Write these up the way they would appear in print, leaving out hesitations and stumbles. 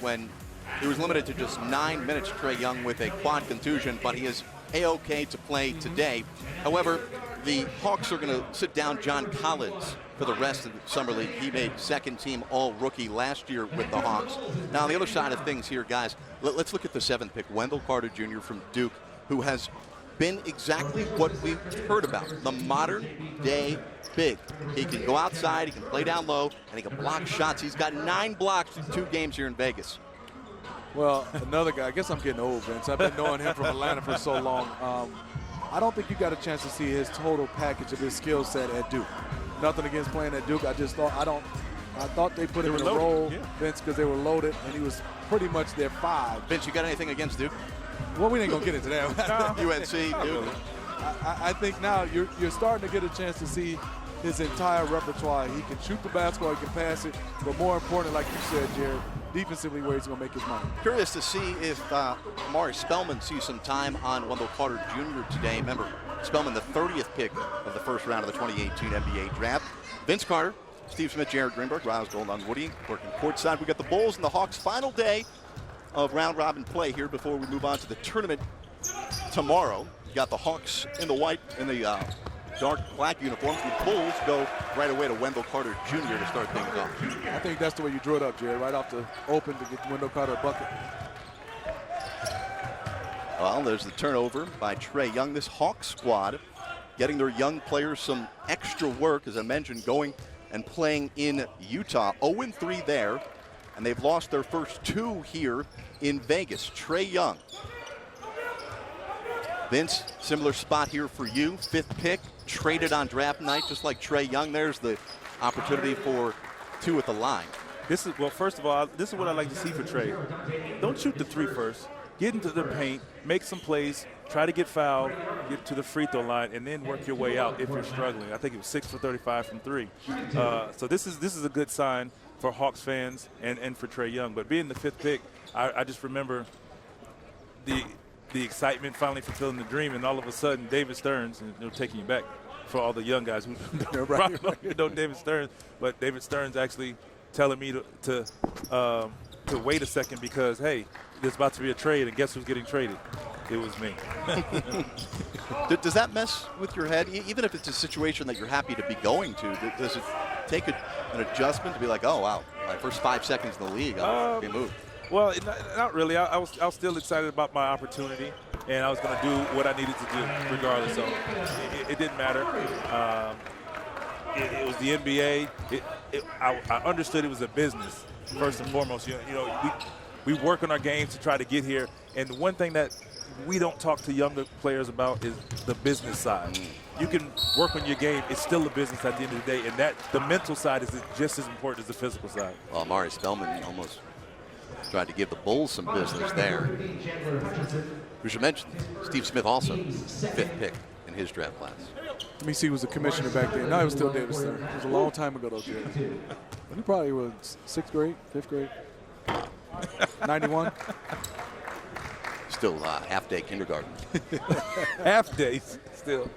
when he was limited to just 9 minutes, Trae Young, with a quad contusion, but he is A-OK to play today. However, the Hawks are going to sit down John Collins for the rest of the Summer League. He made second-team All-Rookie last year with the Hawks. Now, on the other side of things here, guys, let's look at the 7th pick, Wendell Carter Jr. from Duke, who has been exactly what we've heard about, the modern-day big. He can go outside, he can play down low, and he can block shots. He's got 9 blocks in 2 games here in Vegas. Well, another guy, I guess I'm getting old, Vince. I've been knowing him from Atlanta for so long. I don't think you got a chance to see his total package of his skill set at Duke. Nothing against playing at Duke. I just thought I thought they put him in a role, Vince, because they were loaded, and he was pretty much their 5. Vince, you got anything against Duke? Well, we ain't gonna get into that. UNC, Duke. I think now you're starting to get a chance to see his entire repertoire. He can shoot the basketball, he can pass it, but more important, like you said, Jared, defensively where he's going to make his money. Curious to see if Omari Spellman sees some time on Wendell Carter Jr. today. Remember, Spellman, the 30th pick of the first round of the 2018 NBA draft. Vince Carter, Steve Smith, Jared Greenberg, Riles Gold Woody, working courtside. We got the Bulls and the Hawks' final day of round-robin play here before we move on to the tournament tomorrow. You got the Hawks in the white, in the dark black uniforms. The Bulls go right away to Wendell Carter Jr. to start things off. I think that's the way you drew it up, Jared, right off the open to get Wendell Carter a bucket. Well, there's the turnover by Trae Young. This Hawks squad getting their young players some extra work, as I mentioned, going and playing in Utah. 0-3 there, and they've lost their first 2 here in Vegas. Trae Young. Vince, similar spot here for you. 5th pick, traded on draft night, just like Trae Young. There's the opportunity for 2 at the line. Well, first of all, this is what I like to see for Trae. Don't shoot the 3 first. Get into the paint, make some plays, try to get fouled, get to the free throw line, and then work your way out if you're struggling. I think it was 6 for 35 from 3. So this is a good sign for Hawks fans and for Trae Young. But being the 5th pick, I just remember the excitement finally fulfilling the dream, and all of a sudden David Stearns, and they're taking you back for all the young guys who probably know David Stearns, but David Stearns actually telling me to wait a second because, hey, there's about to be a trade, and guess who's getting traded? It was me. Does that mess with your head? Even if it's a situation that you're happy to be going to, does it take an adjustment to be like, oh, wow, my first 5 seconds in the league, I'll be moved? Well, not really. I was still excited about my opportunity, and I was going to do what I needed to do regardless. So it didn't matter. It was the NBA. I understood it was a business first and foremost. You know, we work on our games to try to get here, and one thing that we don't talk to younger players about is the business side. You can work on your game. It's still a business at the end of the day, and that the mental side is just as important as the physical side. Well, Omari Spellman almost tried to give the Bulls some business there. We should mention Steve Smith also 5th pick in his draft class. Let me see who was the commissioner back then. No, it was still David Stern. It was a long time ago, though, Jared. He probably was 6th grade, 5th grade, 91. Still half-day kindergarten. Half days still.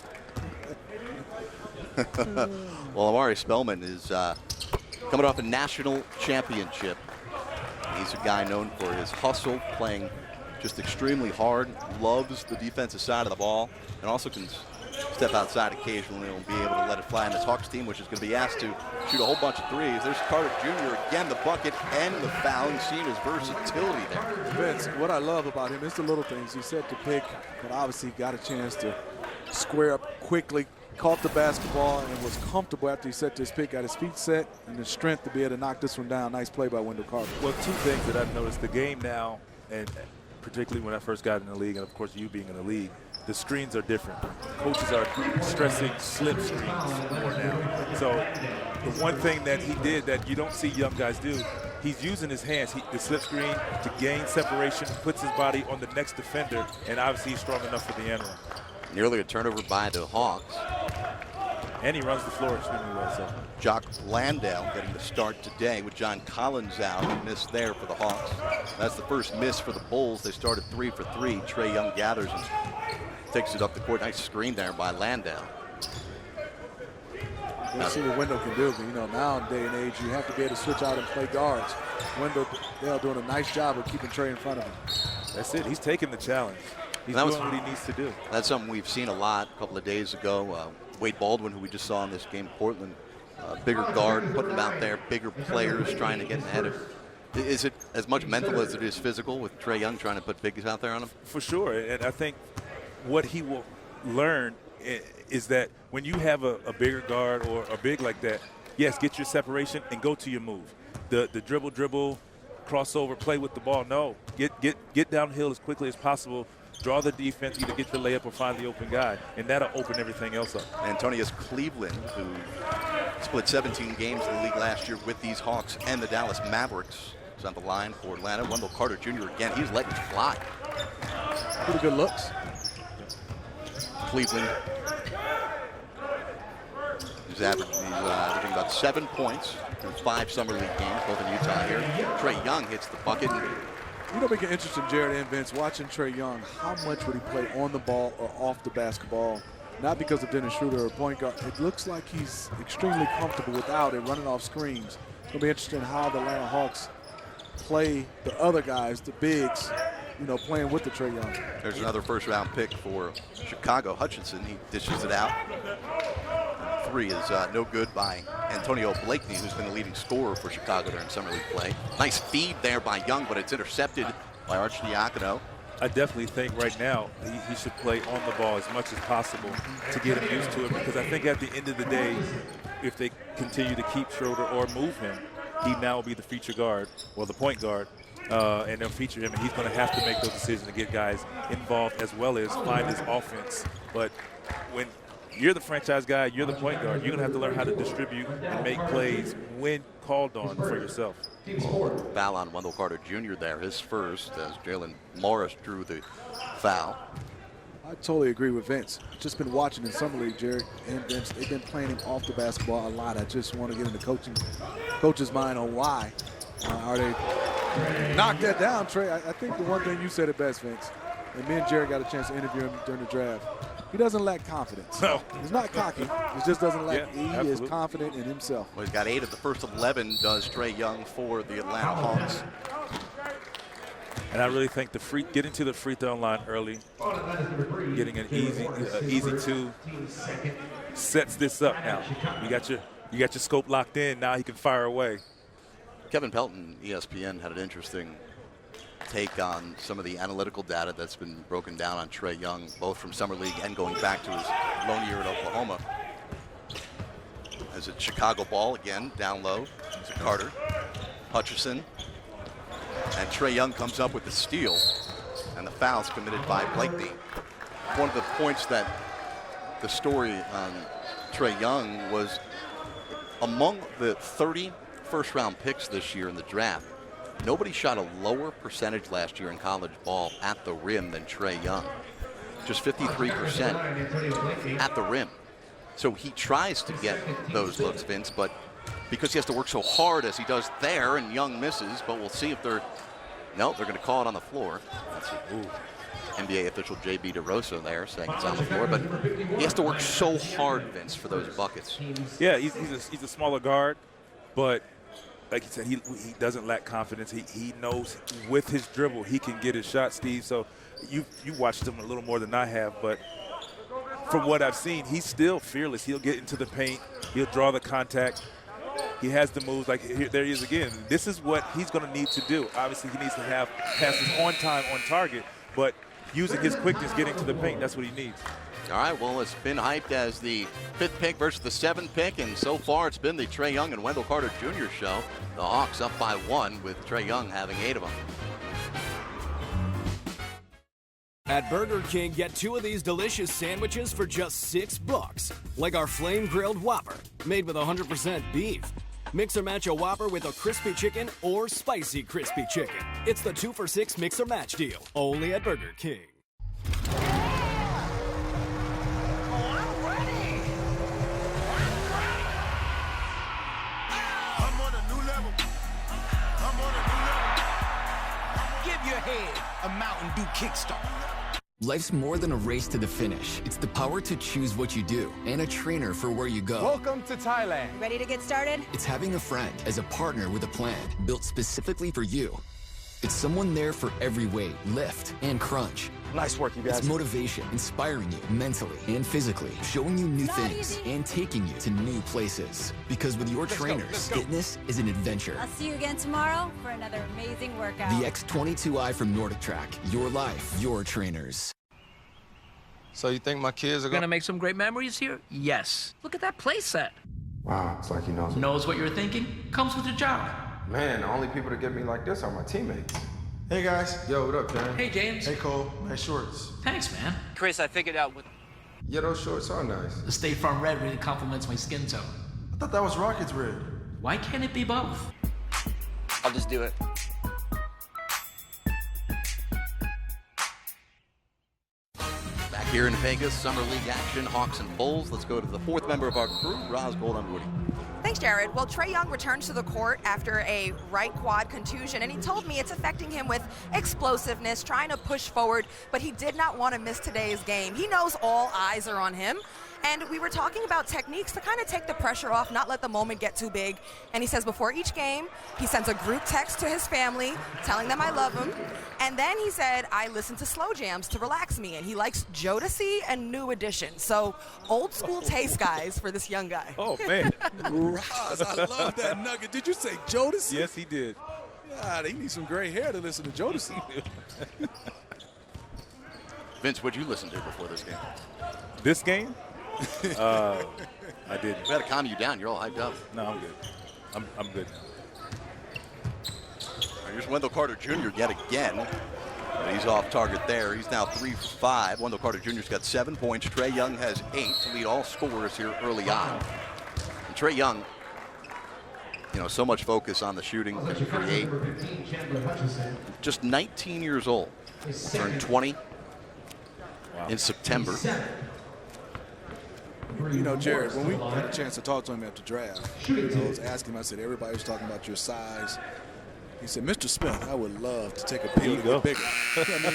Well, Omari Spellman is coming off a national championship. He's a guy known for his hustle, playing just extremely hard, loves the defensive side of the ball, and also can step outside occasionally and be able to let it fly on this Hawks team, which is going to be asked to shoot a whole bunch of threes. There's Carter Jr. again, the bucket and the foul, and seeing his versatility there. Vince, what I love about him is the little things. He set the pick, but obviously got a chance to square up quickly, caught the basketball, and was comfortable after he set this pick, got his feet set, and the strength to be able to knock this one down. Nice play by Wendell Carter. Well, 2 things that I've noticed. The game now, and particularly when I first got in the league, and of course you being in the league, the screens are different. Coaches are stressing slip screens more now. So the one thing that he did that you don't see young guys do, he's using his hands, the slip screen, to gain separation, puts his body on the next defender, and obviously he's strong enough for the end run. Nearly a turnover by the Hawks. And he runs the floor extremely well. So Jock Landale getting the start today with John Collins out. He missed there for the Hawks. That's the first miss for the Bulls. They started 3 for 3. Trae Young gathers and takes it up the court. Nice screen there by Landale. We'll see what Wendell can do. But, you know, now in day and age, you have to be able to switch out and play guards. Wendell Dale doing a nice job of keeping Trey in front of him. That's it. He's taking the challenge. He's doing what he needs to do. That's something we've seen a lot a couple of days ago. Wade Baldwin, who we just saw in this game in Portland, bigger guard, putting him out there, bigger players trying to get ahead of. Is it as much mental as it is physical with Trae Young trying to put bigs out there on him? For sure. And I think what he will learn is that when you have a bigger guard or a big like that, yes, get your separation and go to your move. The dribble, crossover, play with the ball. No, get downhill as quickly as possible. Draw the defense, either get your layup or find the open guy, and that'll open everything else up. Antonius Cleveland, who split 17 games in the league last year with these Hawks and the Dallas Mavericks, is on the line for Atlanta. Wendell Carter Jr. again, he's letting it fly. Pretty good looks. Cleveland is averaging about 7 points through 5 summer league games, both in Utah here. Trae Young hits the bucket. You know, making interesting, Jared and Vince, watching Trae Young, how much would he play on the ball or off the basketball? Not because of Dennis Schroeder or point guard. It looks like he's extremely comfortable without it, running off screens. It's going to be interesting how the Atlanta Hawks play the other guys, the bigs, you know, playing with the Trae Young. There's another first-round pick for Chicago. Hutchinson, he dishes it out. Three is no good by Antonio Blakeney, who's been the leading scorer for Chicago during summer league play. Nice feed there by Young, but it's intercepted by Arcidiacono. I definitely think right now he should play on the ball as much as possible to get him used to it, because I think at the end of the day, if they continue to keep Schroeder or move him, he now will be the feature guard, well, the point guard, and they'll feature him, and he's going to have to make those decisions to get guys involved as well as find his offense. But when you're the franchise guy, you're the point guard, you're going to have to learn how to distribute and make plays when called on for yourself. Foul on Wendell Carter Jr. there, his first, as Jalen Morris drew the foul. I totally agree with Vince. Just been watching in summer league, Jerry and Vince. They've been playing him off the basketball a lot. I just want to get in the coach's mind on why are they knock that down, Trey. I think the one thing you said it best, Vince, and me and Jerry got a chance to interview him during the draft. He doesn't lack confidence. No. He's not cocky. He just doesn't lack. He absolutely. is confident in himself. Well, he's got 8 of the first 11, does Trae Young for the Atlanta Hawks. And I really think getting to the free throw line early, getting an easy 2 sets this up now. You got your scope locked in. Now he can fire away. Kevin Pelton, ESPN, had an interesting take on some of the analytical data that's been broken down on Trae Young, both from summer league and going back to his lone year at Oklahoma. As it's Chicago ball again, down low to Carter, Hutchinson, and Trae Young comes up with the steal, and the foul's committed by Blakeney. One of the points that the story on Trae Young was among the 30 first-round picks this year in the draft, nobody shot a lower percentage last year in college ball at the rim than Trae Young. Just 53% at the rim. So he tries to get those looks, Vince, but because he has to work so hard as he does there, and Young misses, but we'll see if they're going to call it on the floor. That's NBA official J.B. DeRosa there saying it's on the floor, but he has to work so hard, Vince, for those buckets. Yeah, he's a smaller guard, but like you said, he doesn't lack confidence. He knows with his dribble he can get his shot, Steve. So you watched him a little more than I have, but from what I've seen, he's still fearless. He'll get into the paint. He'll draw the contact. He has the moves. Like there he is again. This is what he's going to need to do. Obviously, he needs to have passes on time, on target, but using his quickness, getting to the paint, that's what he needs. All right, well, it's been hyped as the 5th pick versus the 7th pick, and so far it's been the Trae Young and Wendell Carter Jr. show. The Hawks up by 1 with Trae Young having 8 of them. At Burger King, get 2 of these delicious sandwiches for just $6. Like our Flame Grilled Whopper, made with 100% beef. Mix or match a Whopper with a crispy chicken or spicy crispy chicken. It's the 2 for $6 mix or match deal, only at Burger King. Give your head a Mountain Dew kickstart. Life's more than a race to the finish. It's the power to choose what you do and a trainer for where you go. Welcome to Thailand. Ready to get started? It's having a friend as a partner with a plan built specifically for you. It's someone there for every weight, lift, and crunch. Nice work, you guys. It's motivation, inspiring you mentally and physically, showing you new things and taking you to new places. Because with your trainers, fitness is an adventure. I'll see you again tomorrow for another amazing workout. The X22i from Nordic Track. Your life, your trainers. So you think my kids are Gonna make some great memories here? Yes. Look at that play set. Wow, it's like he knows. Knows what you're thinking, comes with the job. Man, the only people that get me like this are my teammates. Hey guys. Yo, what up, Darren? Hey, James. Hey Cole, nice shorts. Thanks, man. Chris, I figured out what Yeah, those shorts are nice. The State Farm Red really complements my skin tone. I thought that was Rockets red. Why can't it be both? I'll just do it. Back here in Vegas, Summer League action, Hawks and Bulls. Let's go to the fourth member of our crew, Roz Goldham-Woody. Thanks, Jared. Well, Trae Young returns to the court after a right quad contusion, and he told me it's affecting him with explosiveness, trying to push forward, but he did not want to miss today's game. He knows all eyes are on him, and we were talking about techniques to kind of take the pressure off, not let the moment get too big. And he says before each game, he sends a group text to his family telling them I love them, and then he said, I listen to slow jams to relax me, and he likes Jodeci and New Edition. So old school taste, guys, for this young guy. Oh, man. Roz, I love that nugget. Did you say Jodeci? Yes, he did. God, he needs some gray hair to listen to Jodeci. Vince, what'd you listen to before this game? This game? I didn't. We had to calm you down. You're all hyped up. No, I'm good. I'm good now. Here's Wendell Carter Jr. yet again. He's off target there. He's now 3 for 5. Wendell Carter Jr.'s got 7 points. Trae Young has 8 to lead all scorers here early on. And Trae Young, so much focus on the shooting to create. Just 19 years old. Turned 20 in September. Jared, when we had a chance to talk to him after draft, I was asking him, I said, everybody was talking about your size. He said, Mr. Smith, I would love to take a peek and get bigger.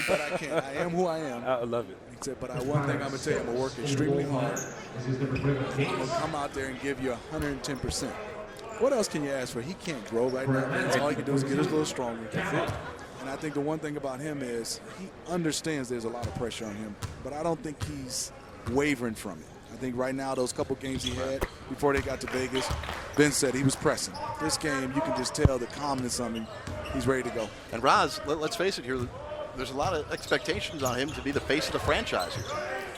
But I can't. I am who I am. I love it. He said, but one thing I'm going to tell you, I'm going to work extremely hard. I'm going to come out there and give you 110%. What else can you ask for? He can't grow right now. All he can do is get us a little stronger. And I think the one thing about him is he understands there's a lot of pressure on him, but I don't think he's wavering from it. I think right now, those couple games he had before they got to Vegas, Ben said he was pressing. This game, you can just tell the calmness on him. He's ready to go. And Roz, let's face it here, there's a lot of expectations on him to be the face of the franchise here.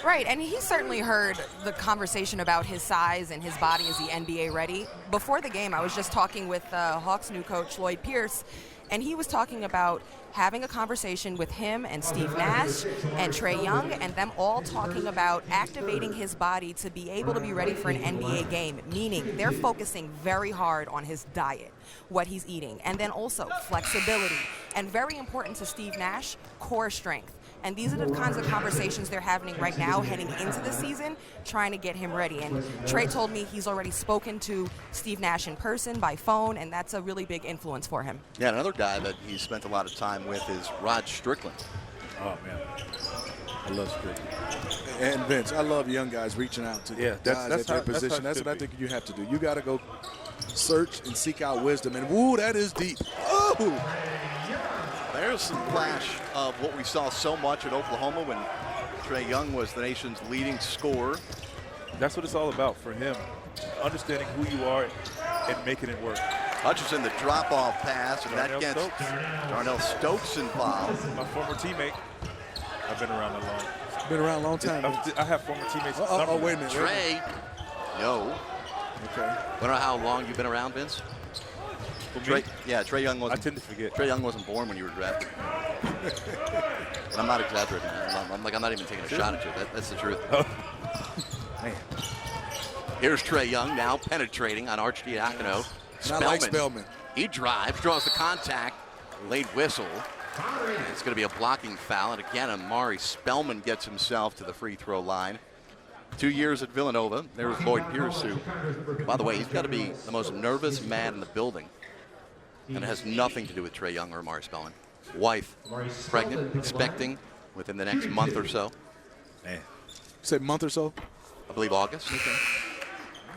Right, and he certainly heard the conversation about his size and his body. Is he NBA ready? Before the game, I was just talking with Hawks' new coach, Lloyd Pierce, and he was talking about having a conversation with him and Steve Nash and Trae Young and them all talking about activating his body to be able to be ready for an NBA game, meaning they're focusing very hard on his diet, what he's eating, and then also flexibility, and very important to Steve Nash, core strength. And these are the kinds of conversations they're having right now heading into the season, trying to get him ready. And Trae told me he's already spoken to Steve Nash in person by phone, and that's a really big influence for him. Yeah, another guy that he's spent a lot of time with is Rod Strickland. Oh, man. I love Strickland. And Vince, I love young guys reaching out to guys at their position. That's what I think you have to do. You got to go search and seek out wisdom. And, woo, that is deep. Oh! There's some flash of what we saw so much at Oklahoma when Trae Young was the nation's leading scorer. That's what it's all about for him, understanding who you are and making it work. Hutchison, the drop-off pass, and that gets Darnell Stokes involved. My former teammate. I've been around that long. Been around a long time. I have former teammates. Oh, wait a minute. Trae, no. Okay. Wonder how long you've been around, Vince? Trae Young wasn't. I tend to forget. Trae Young wasn't born when you were drafted. And I'm not exaggerating. I'm not even taking a shot at you. That's the truth. Oh. Man. Here's Trae Young now penetrating on Arcidiacono. I like Spellman. He drives, draws the contact, late whistle. It's going to be a blocking foul, and again, Amari Spellman gets himself to the free throw line. 2 years at Villanova. There's Lloyd Pierce, who, by the way, he's got to be the most nervous man in the building. And it has nothing to do with Trae Young or Amari Spellman. Wife, pregnant, expecting, within the next month or so. Man. Say month or so? I believe August. Okay.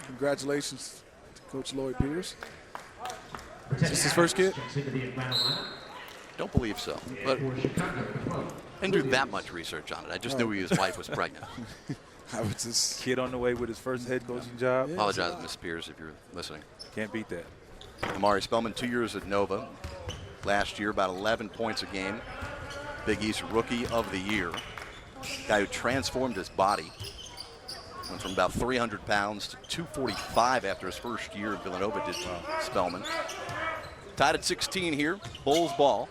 Congratulations to Coach Lloyd Pierce. Is this his first kid? Don't believe so. But I didn't do that much research on it. I just knew his wife was pregnant. I was just Kid on the way with his first head coaching job. Yeah. Apologize, Miss Spears, if you're listening. Can't beat that. Amari Spellman, 2 years at Nova. Last year, about 11 points a game. Big East Rookie of the Year. Guy who transformed his body. Went from about 300 pounds to 245 after his first year in Villanova, did Spellman. Tied at 16 here. Bulls ball.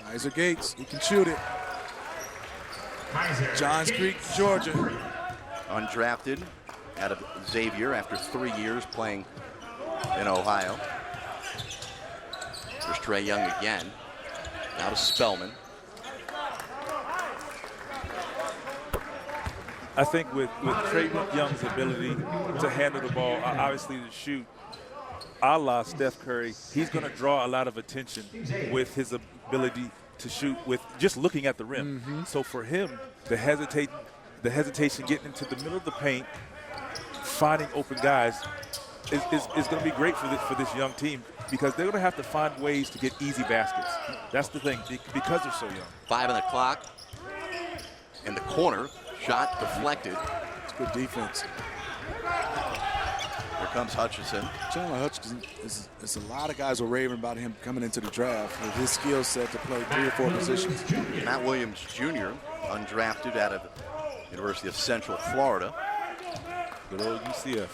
Isaac Gates. He can shoot it. Johns Creek, Georgia. Undrafted out of Xavier after 3 years playing in Ohio. There's Trae Young again. Now to Spellman. I think with Trae Young's ability to handle the ball, obviously to shoot, a la Steph Curry, he's going to draw a lot of attention with his ability to shoot with just looking at the rim. Mm-hmm. So for him, the hesitation getting into the middle of the paint, finding open guys is going to be great for this young team because they're going to have to find ways to get easy baskets. That's the thing, because they're so young. 5 on the clock. In the corner. Shot deflected. It's good defense. Here comes Hutchinson. Chandler Hutchinson is a lot of guys were raving about him coming into the draft with his skill set to play 3 or 4 positions. Matt Williams Jr., undrafted out of University of Central Florida. Good old UCF.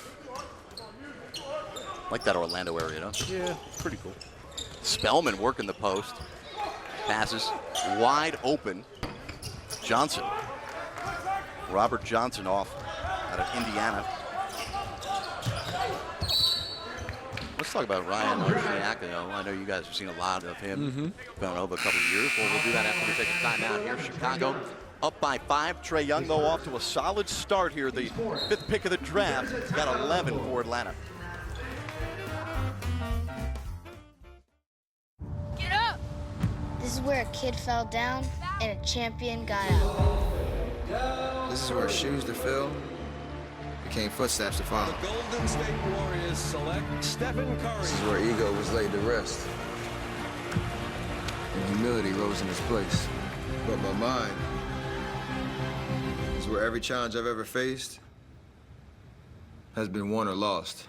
Like that Orlando area, no? Yeah, it's pretty cool. Spellman working the post. Passes wide open. Johnson. Robert Johnson off out of Indiana. Let's talk about Ryan Arcidiacono. I know you guys have seen a lot of him over a couple of years. Well, we'll do that after we take a timeout here. Chicago up by 5. Trae Young, though, off to a solid start here. The 5th pick of the draft. Got 11 for Atlanta. Get up! This is where a kid fell down and a champion got up. This is where shoes to fill became footsteps to follow. The Golden State Warriors select Stephen Curry. This is where ego was laid to rest. And humility rose in its place. But my mind is where every challenge I've ever faced has been won or lost.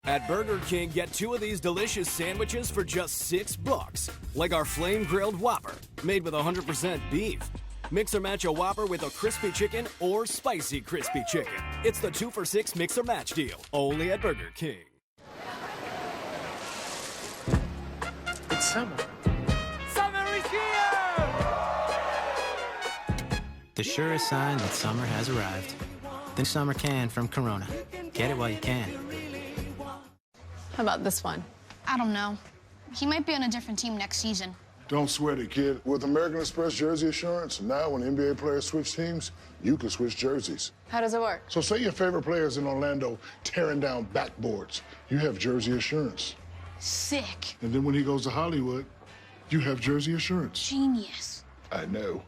At Burger King, get 2 of these delicious sandwiches for just $6. Like our flame grilled Whopper, made with 100% beef. Mix or match a Whopper with a crispy chicken or spicy crispy chicken. It's the 2 for $6 mix or match deal, only at Burger King. It's summer. Summer is here! The surest sign that summer has arrived. The summer can from Corona. Get it while you can. How about this one? I don't know. He might be on a different team next season. Don't sweat it, kid. With American Express Jersey Assurance, now when NBA players switch teams, you can switch jerseys. How does it work? So say your favorite player's in Orlando tearing down backboards. You have Jersey Assurance. Sick. And then when he goes to Hollywood, you have Jersey Assurance. Genius. I know.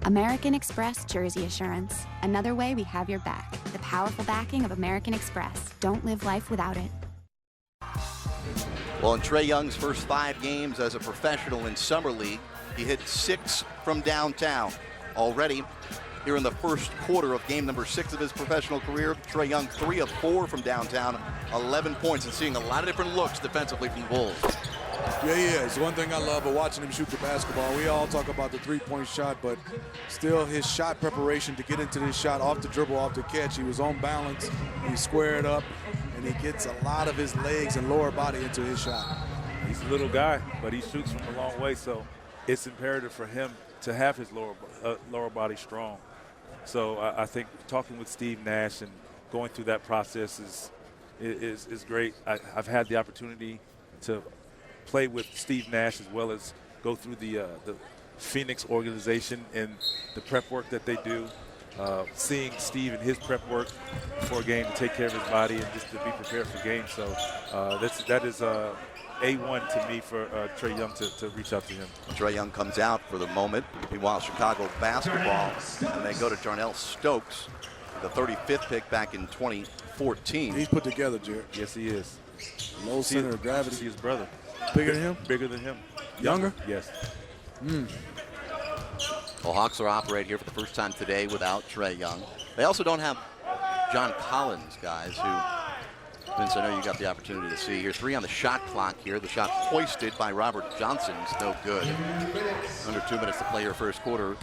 American Express Jersey Assurance. Another way we have your back. The powerful backing of American Express. Don't live life without it. Well, in Trae Young's first 5 games as a professional in Summer League, he hit 6 from downtown. Already, here in the first quarter of game number 6 of his professional career, Trae Young 3 of 4 from downtown, 11 points, and seeing a lot of different looks defensively from the Bulls. Yeah, he is. One thing I love about watching him shoot the basketball, we all talk about the three-point shot, but still his shot preparation to get into this shot off the dribble, off the catch, he was on balance, he squared up, and he gets a lot of his legs and lower body into his shot. He's a little guy, but he shoots from a long way, so it's imperative for him to have his lower body strong. So I think talking with Steve Nash and going through that process is great. I've had the opportunity to play with Steve Nash as well as go through the Phoenix organization and the prep work that they do. seeing Steve and his prep work before a game to take care of his body and just to be prepared for games. So that is A1 to me for Trae Young to reach out to him. Trae Young comes out for the moment. Meanwhile, Chicago basketball, and they go to Jarnell Stokes, the 35th pick back in 2014. He's put together, Jared. Yes, he is. Low center of gravity. See his brother. Bigger than him? Bigger than him. Younger? Yes. Well, Hawks will operate here for the first time today without Trae Young. They also don't have John Collins, guys, who, Vince, I know you got the opportunity to see here. 3 on the shot clock here. The shot hoisted by Robert Johnson is no good. Under 2 minutes to play your first quarter.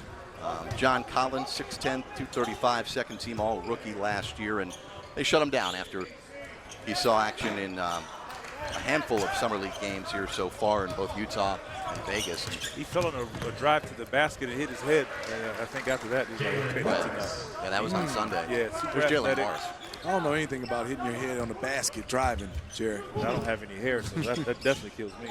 John Collins, 6'10", 235, second team all-rookie last year, and they shut him down after he saw action in a handful of summer league games here so far in both Utah and Vegas. He fell on a drive to the basket and hit his head. I think after that, he was like, okay, that's enough. Yeah, that was on Sunday. Yeah, super There's Jalen athletic. Morris. I don't know anything about hitting your head on the basket driving, Jared. I don't have any hair, so that definitely kills me.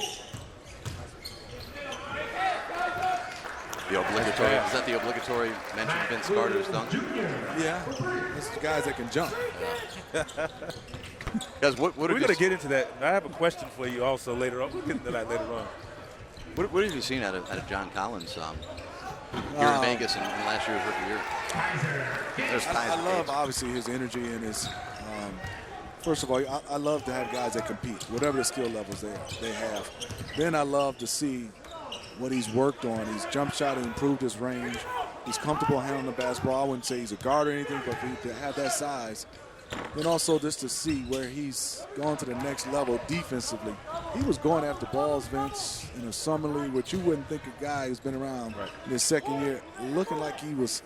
The obligatory, is that the obligatory mention Vince Carter's dunk? Yeah, it's the guys that can jump. Guys, what We're going to get into that. I have a question for you also later on. We'll get into that later on. What have you seen out of John Collins here in Vegas in last year's rookie year? I love, obviously, his energy and his first of all, I love to have guys that compete, whatever the skill levels they have. Then I love to see what he's worked on. He's jump shot and improved his range. He's comfortable handling the basketball. I wouldn't say he's a guard or anything, but to have that size. Then also just to see where he's gone to the next level defensively. He was going after balls, Vince, in a summer league, which you wouldn't think a guy who's been around in his second year, looking like he was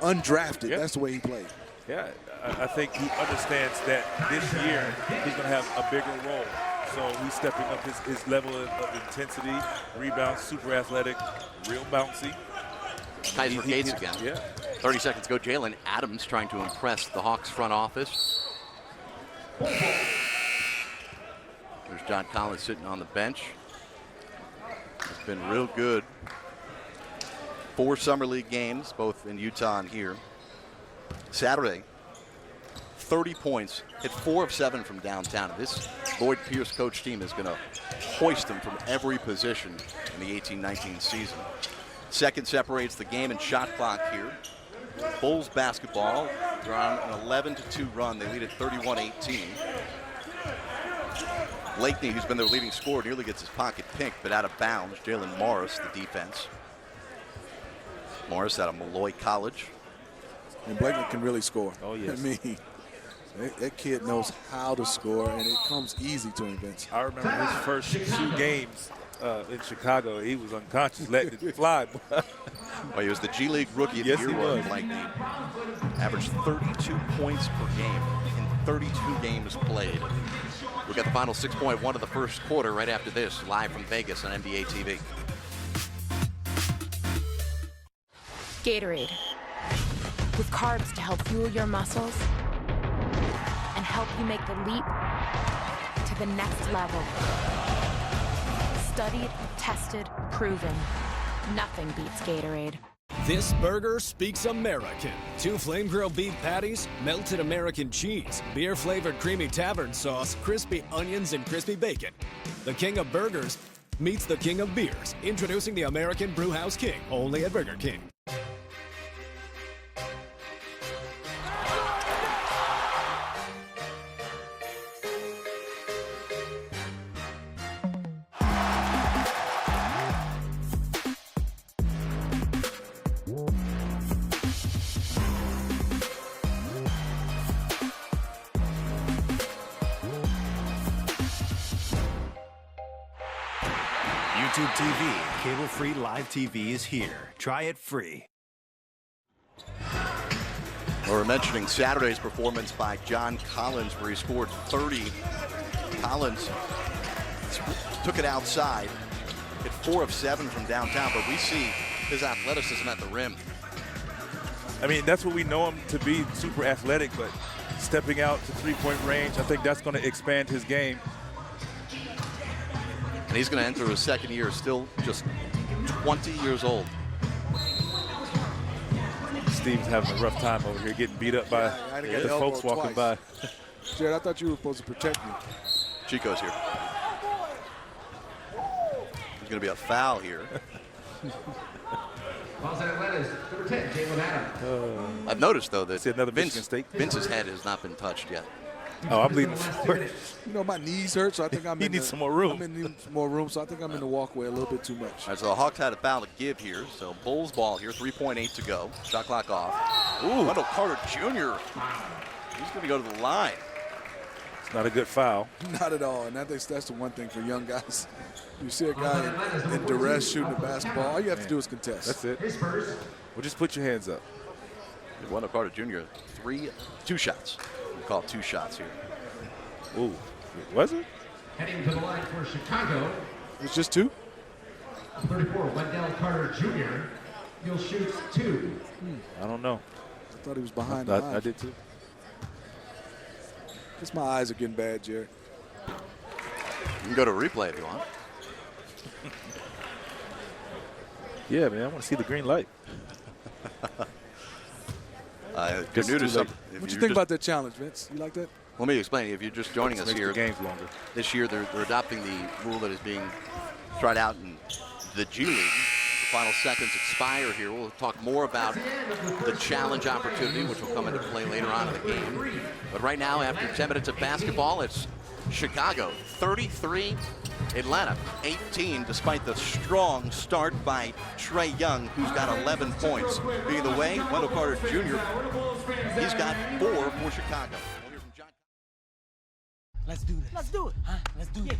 undrafted. Yep. That's the way he played. Yeah, I think he understands that this year he's going to have a bigger role. So he's stepping up his level of intensity, rebound, super athletic, real bouncy. Ties for Gates again. Yeah. 30 seconds ago, Jalen Adams trying to impress the Hawks front office. There's John Collins sitting on the bench. It's been real good. 4 summer league games, both in Utah and here. Saturday, 30 points, hit 4 of 7 from downtown. This Lloyd Pierce coach team is going to hoist them from every position in the 18-19 season. Second separates the game and shot clock here. Bulls basketball, they're on an 11-2 run. They lead at 31-18. Blakeney, who's been their leading scorer, nearly gets his pocket picked, but out of bounds. Jalen Morris, the defense. Morris out of Malloy College. And Blakeney can really score. Oh, yes. I mean, that kid knows how to score, and it comes easy to him, Vince. I remember his first 2 games in Chicago. He was unconscious, letting it fly. Well, he was the G League Rookie of the Year. He was. Blakeney averaged 32 points per game in 32 games played. We've got the final 6.1 of the first quarter right after this, live from Vegas on NBA TV. Gatorade, with carbs to help fuel your muscles and help you make the leap to the next level. Studied, tested, proven. Nothing beats Gatorade. This burger speaks American. 2 flame-grilled beef patties, melted American cheese, beer-flavored creamy tavern sauce, crispy onions, and crispy bacon. The king of burgers meets the king of beers. Introducing the American Brewhouse King, only at Burger King. YouTube TV, cable-free live TV is here. Try it free. We're mentioning Saturday's performance by John Collins, where he scored 30. Collins took it outside, hit 4 of 7 from downtown, but we see his athleticism at the rim. I mean, that's what we know him to be, super athletic, but stepping out to three-point range, I think that's going to expand his game. And he's going to enter his second year, still just 20 years old. Steve's having a rough time over here, getting beat up by the folks walking by. Jared, I thought you were supposed to protect me. Chico's here. There's going to be a foul here. I've noticed, though, that Vince's head has not been touched yet. Oh, I'm leaning forward. You know, my knees hurt, so I think He needs some more room. I need some more room, so I think I'm in the walkway a little bit too much. All right, so the Hawks had a foul to give here. So Bulls ball here, 3.8 to go. Shot clock off. Ooh, Wendell Carter Jr. He's going to go to the line. It's not a good foul. Not at all, and I think that's the one thing for young guys. You see a guy in duress shooting the basketball, all you have to do is contest. That's it. Well, just put your hands up. Wendell Carter Jr., two shots. We call it 2 shots here. Ooh, was it? Heading to the line for Chicago. It was just 2? 34, Wendell Carter Jr. He'll shoot 2. I don't know. I thought he was behind the line. I did too. Guess my eyes are getting bad, Jared. You can go to replay if you want. Yeah, man, I want to see the green light. Good news. What you think about that challenge, Vince? You like that? Let me explain. If you're just joining us here, the games longer. This year they're adopting the rule that is being tried out in the G League. The final seconds expire here. We'll talk more about the challenge opportunity, which will come into play later on in the game. But right now, after 10 minutes of basketball, it's Chicago 33, Atlanta 18, despite the strong start by Trae Young, who's got 11 points. Being the way, Wendell Carter Jr., he's got 4 for Chicago. Let's do this. Let's do it. Huh? Let's do this.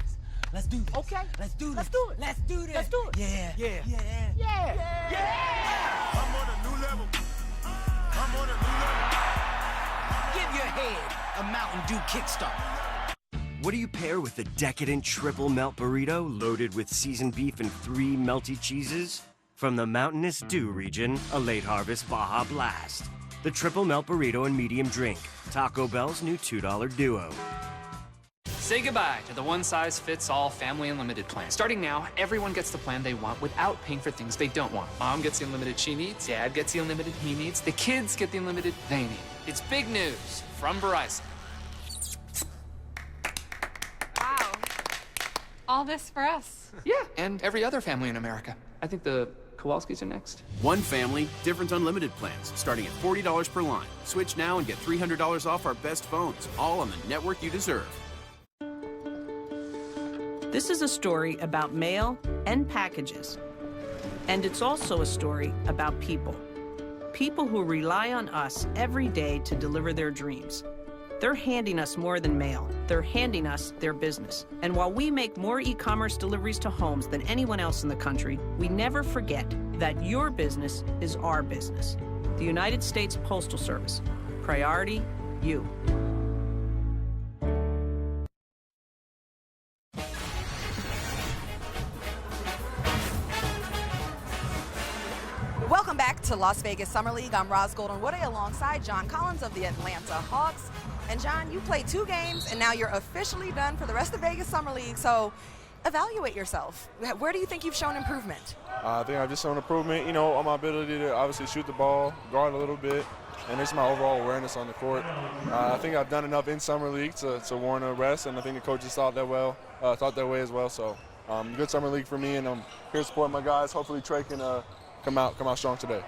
Let's do this. Okay. Let's do this. Let's do it. Let's do this. Let's do it. Yeah. Yeah. Yeah. Yeah. Yeah. I'm on a new level. I'm on a new level. Give your head a Mountain Dew kickstart. What do you pair with a decadent triple melt burrito loaded with seasoned beef and 3 melty cheeses? From the mountainous Dew region, a late harvest Baja Blast. The triple melt burrito and medium drink. Taco Bell's new $2 duo. Say goodbye to the one-size-fits-all family unlimited plan. Starting now, everyone gets the plan they want without paying for things they don't want. Mom gets the unlimited she needs, Dad gets the unlimited he needs, the kids get the unlimited they need. It's big news from Verizon. Wow. All this for us. Yeah, and every other family in America. I think the Kowalskis are next. One family, different unlimited plans, starting at $40 per line. Switch now and get $300 off our best phones, all on the network you deserve. This is a story about mail and packages. And it's also a story about people. People who rely on us every day to deliver their dreams. They're handing us more than mail. They're handing us their business. And while we make more e-commerce deliveries to homes than anyone else in the country, we never forget that your business is our business. The United States Postal Service. Priority, you. Welcome back to Las Vegas Summer League. I'm Roz Golden-Woody alongside John Collins of the Atlanta Hawks. And John, you played 2 games, and now you're officially done for the rest of Vegas Summer League. So evaluate yourself. Where do you think you've shown improvement? I think I've just shown improvement, you know, on my ability to obviously shoot the ball, guard a little bit, and just my overall awareness on the court. I think I've done enough in Summer League to warrant a rest, and I think the coaches thought that way as well. So good Summer League for me, and I'm here to support my guys. Hopefully Trae can come out strong today.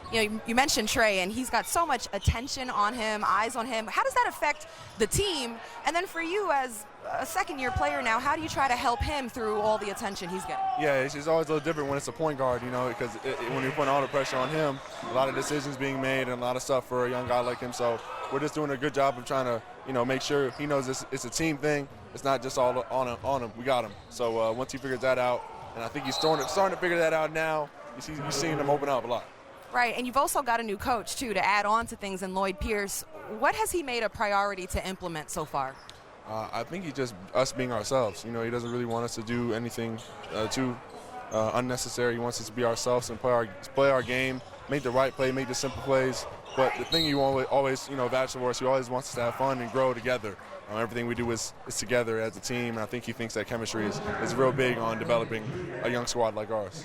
You know, you mentioned Trae, and he's got so much attention on him, eyes on him. How does that affect the team? And then for you as a second-year player now, how do you try to help him through all the attention he's getting? Yeah, it's always a little different when it's a point guard, you know, because when you're putting all the pressure on him, a lot of decisions being made and a lot of stuff for a young guy like him. So we're just doing a good job of trying to, you know, make sure he knows it's a team thing. It's not just all on him. We got him. So once he figures that out, and I think he's starting to figure that out now, you're seeing him open up a lot. Right, and you've also got a new coach, too, to add on to things in Lloyd Pierce. What has he made a priority to implement so far? I think he's just us being ourselves. You know, he doesn't really want us to do anything too unnecessary. He wants us to be ourselves and play our game, make the right play, make the simple plays. But the thing you always vouch for us, he always wants us to have fun and grow together. Everything we do is together as a team, and I think he thinks that chemistry is real big on developing a young squad like ours.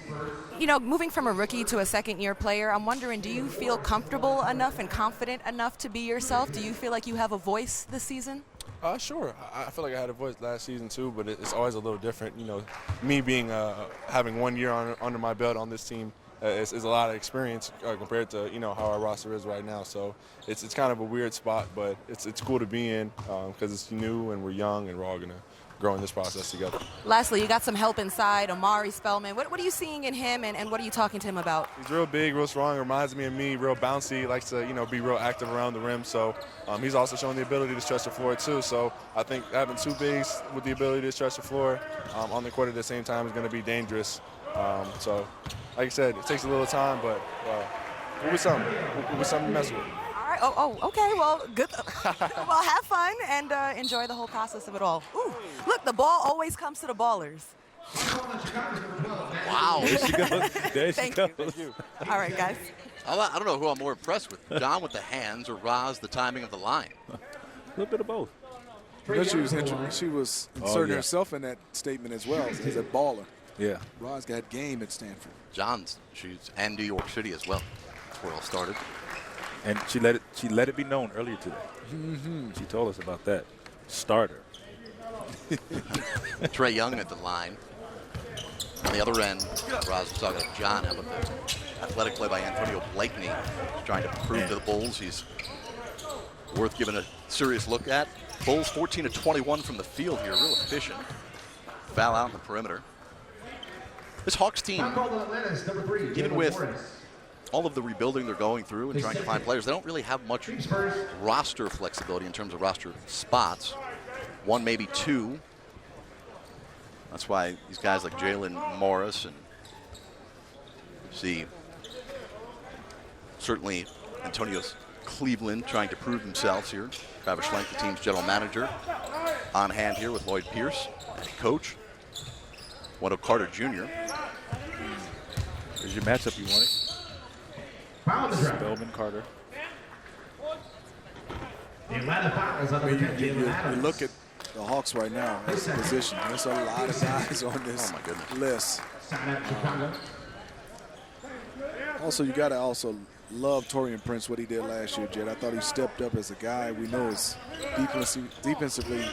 You know, moving from a rookie to a second-year player, I'm wondering, do you feel comfortable enough and confident enough to be yourself? Do you feel like you have a voice this season? Sure. I feel like I had a voice last season too, but it's always a little different. You know, me being having 1 year under my belt on this team is a lot of experience compared to how our roster is right now. So it's kind of a weird spot, but it's cool to be in because it's new and we're young and we're all gonna grow in this process together. Lastly, you got some help inside, Omari Spellman. What are you seeing in him, and what are you talking to him about? He's real big, real strong, reminds me of me, real bouncy, likes to be real active around the rim. So he's also shown the ability to stretch the floor too. So I think having two bigs with the ability to stretch the floor on the court at the same time is going to be dangerous. So like I said, it takes a little time, but we'll be something to mess with. All right. Okay. Well, good. Well, have fun and enjoy the whole process of it all. Ooh, look, the ball always comes to the ballers. Wow. There she goes. There she Thank goes. you. All right, guys. I don't know who I'm more impressed with, John with the hands or Roz the timing of the line. A little bit of both. She was inserting herself in that statement as well as a baller. Yeah. Roz got game at Stanford. John's shoes and New York City as well. That's where it all started. And she let it be known earlier today. Mm-hmm. She told us about that. Starter. Trae Young at the line. On the other end, Roz was talking to John about the athletic play by Antonio Blakeney. He's trying to prove to the Bulls he's worth giving a serious look at. Bulls 14 of 21 from the field here, real efficient. Foul out on the perimeter. This Hawks team, even with all of the rebuilding they're going through and trying to find players, they don't really have much roster flexibility in terms of roster spots. One, maybe two. That's why these guys like Jalen Morris and see certainly Antonio Cleveland trying to prove themselves here. Travis Schlenk, the team's general manager, on hand here with Lloyd Pierce as coach. Wendell Carter Jr. There's your matchup you wanted. Spellman Carter. You look at the Hawks right now as a position. There's a lot of guys on this list. Also, you got to also love Taurean Prince, what he did last year, Jed. I thought he stepped up as a guy. We know is defensively,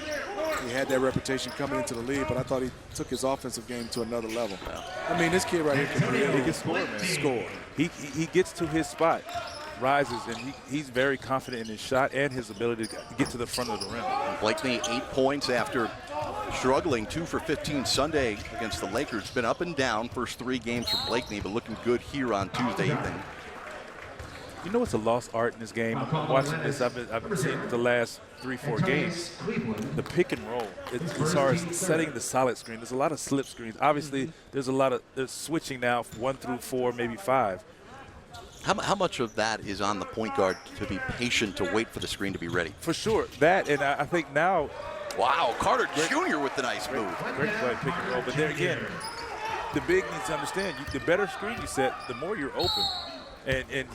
he had that reputation coming into the league, but I thought he took his offensive game to another level. I mean, this kid right here He can score, man. Score. He gets to his spot, rises, and he's very confident in his shot and his ability to get to the front of the rim. Blakeney 8 points after struggling 2 for 15 Sunday against the Lakers. Been up and down first 3 games for Blakeney, but looking good here on Tuesday evening. You know it's a lost art in this game. I'm watching this. I've been seeing the last 3-4 games. The pick and roll. As far as setting the solid screen, there's a lot of slip screens. Obviously, there's switching now 1 through 4, maybe 5. How much of that is on the point guard to be patient to wait for the screen to be ready? For sure. That, and I think now. Wow, Carter Jr. with the nice move. Great play, pick and roll. But there again, the big needs to understand, the better screen you set, the more you're open. And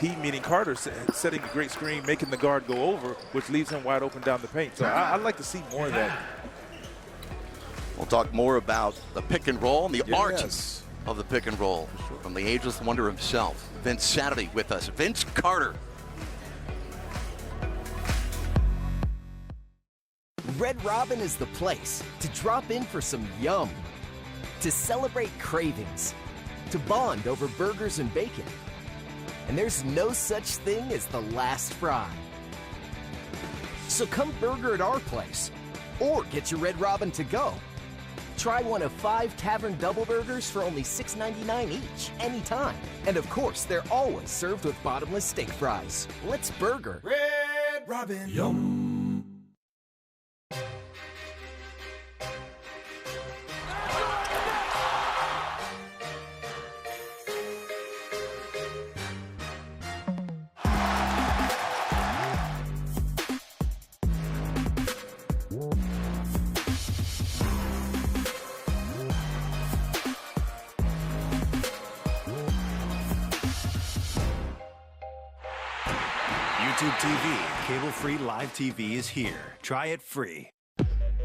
he meaning Carter, setting a great screen, making the guard go over, which leaves him wide open down the paint. So I'd like to see more of that. We'll talk more about the pick and roll and the art of the pick and roll from the ageless wonder himself, Vince Saturday, with us. Vince Carter. Red Robin is the place to drop in for some yum, to celebrate cravings, to bond over burgers and bacon. And there's no such thing as the last fry. So come burger at our place, or get your Red Robin to go. Try one of 5 Tavern Double Burgers for only $6.99 each, anytime. And of course, they're always served with bottomless steak fries. Let's burger. Red Robin. Yum. YouTube TV, cable-free live TV is here. Try it free.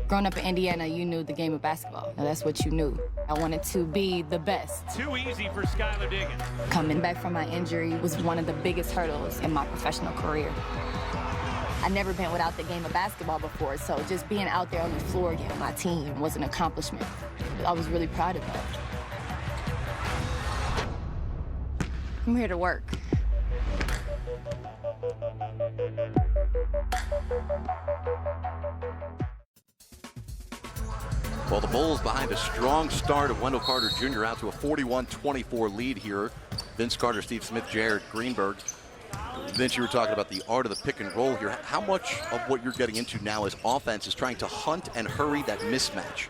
Growing up in Indiana, you knew the game of basketball. Now, that's what you knew. I wanted to be the best. Too easy for Skylar Diggins. Coming back from my injury was one of the biggest hurdles in my professional career. I'd never been without the game of basketball before, so just being out there on the floor again with my team was an accomplishment. I was really proud of that. I'm here to work. Well, the Bulls behind a strong start of Wendell Carter Jr. out to a 41-24 lead here. Vince Carter, Steve Smith, Jared Greenberg. Vince, you were talking about the art of the pick and roll here. How much of what you're getting into now as offense is trying to hunt and hurry that mismatch?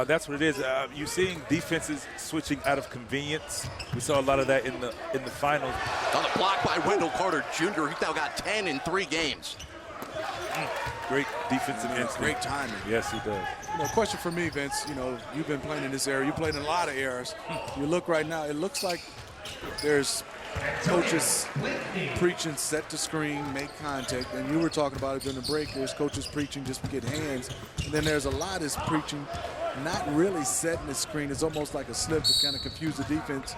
That's what it is. You're seeing defenses switching out of convenience. We saw a lot of that in the finals. On the block by Wendell Carter Jr. He's now got 10 in 3 games. Great defensive instinct. Great timing. Yes, he does. Question for me, Vince. You've been playing in this era. You played in a lot of eras. You look right now, it looks like there's coaches preaching set the screen, make contact. And you were talking about it during the break. There's coaches preaching just get hands. And then there's a lot that's preaching not really setting the screen. It's almost like a slip to kind of confuse the defense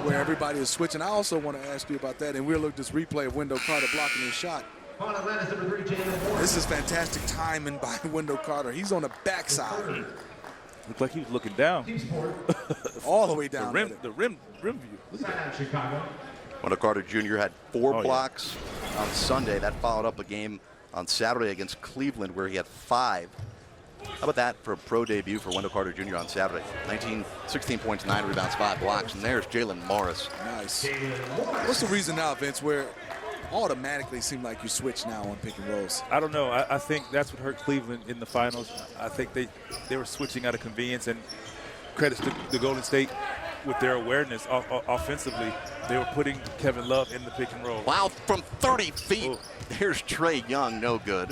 where everybody is switching. I also want to ask you about that. And we'll look at this replay of Wendell Carter blocking his shot. This is fantastic timing by Wendell Carter. He's on the backside. Looked like he was looking down. All the way down. The rim view. Look at that. Wendell Carter Jr. had 4 blocks on Sunday. That followed up a game on Saturday against Cleveland where he had 5. How about that for a pro debut for Wendell Carter Jr. on Saturday? 16 points, 9 rebounds, 5 blocks. And there's Jalen Morris. Nice. What's the reason now, Vince, where automatically seem like you switch now on pick and rolls? I don't know. I think that's what hurt Cleveland in the finals. I think they were switching out of convenience, and credits to the Golden State with their awareness offensively. They were putting Kevin Love in the pick and roll. Wow, from 30 feet. Ooh. There's Trae Young, no good.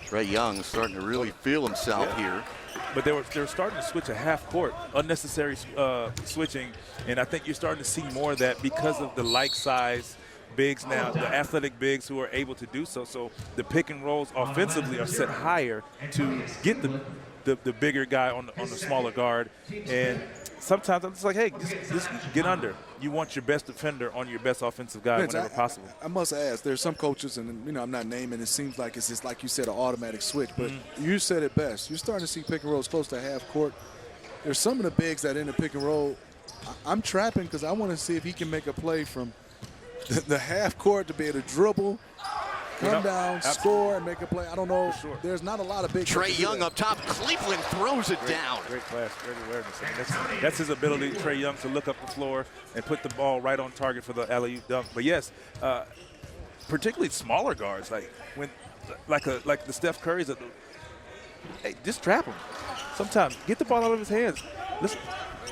Trae Young starting to really feel himself here. But they were starting to switch a half court, unnecessary switching, and I think you're starting to see more of that because of the like size bigs now, the athletic bigs who are able to do so. So the pick and rolls offensively are set higher to get the bigger guy on the smaller guard. And sometimes I'm just like, hey, just get under. You want your best defender on your best offensive guy whenever possible. I must ask, there's some coaches, and I'm not naming, it seems like it's just like you said, an automatic switch. But you said it best. You're starting to see pick and rolls close to half court. There's some of the bigs that in the pick and roll, I'm trapping because I want to see if he can make a play from the half court to be able to dribble, come down, score, and make a play. I don't know. Sure. There's not a lot of big. Trae Young up top. Cleveland throws it down. Great class, great awareness. I mean, that's his ability, Trae Young, to look up the floor and put the ball right on target for the alley-oop dunk. But yes, particularly smaller guards, like the Steph Currys. Hey, just trap him. Sometimes get the ball out of his hands. Listen,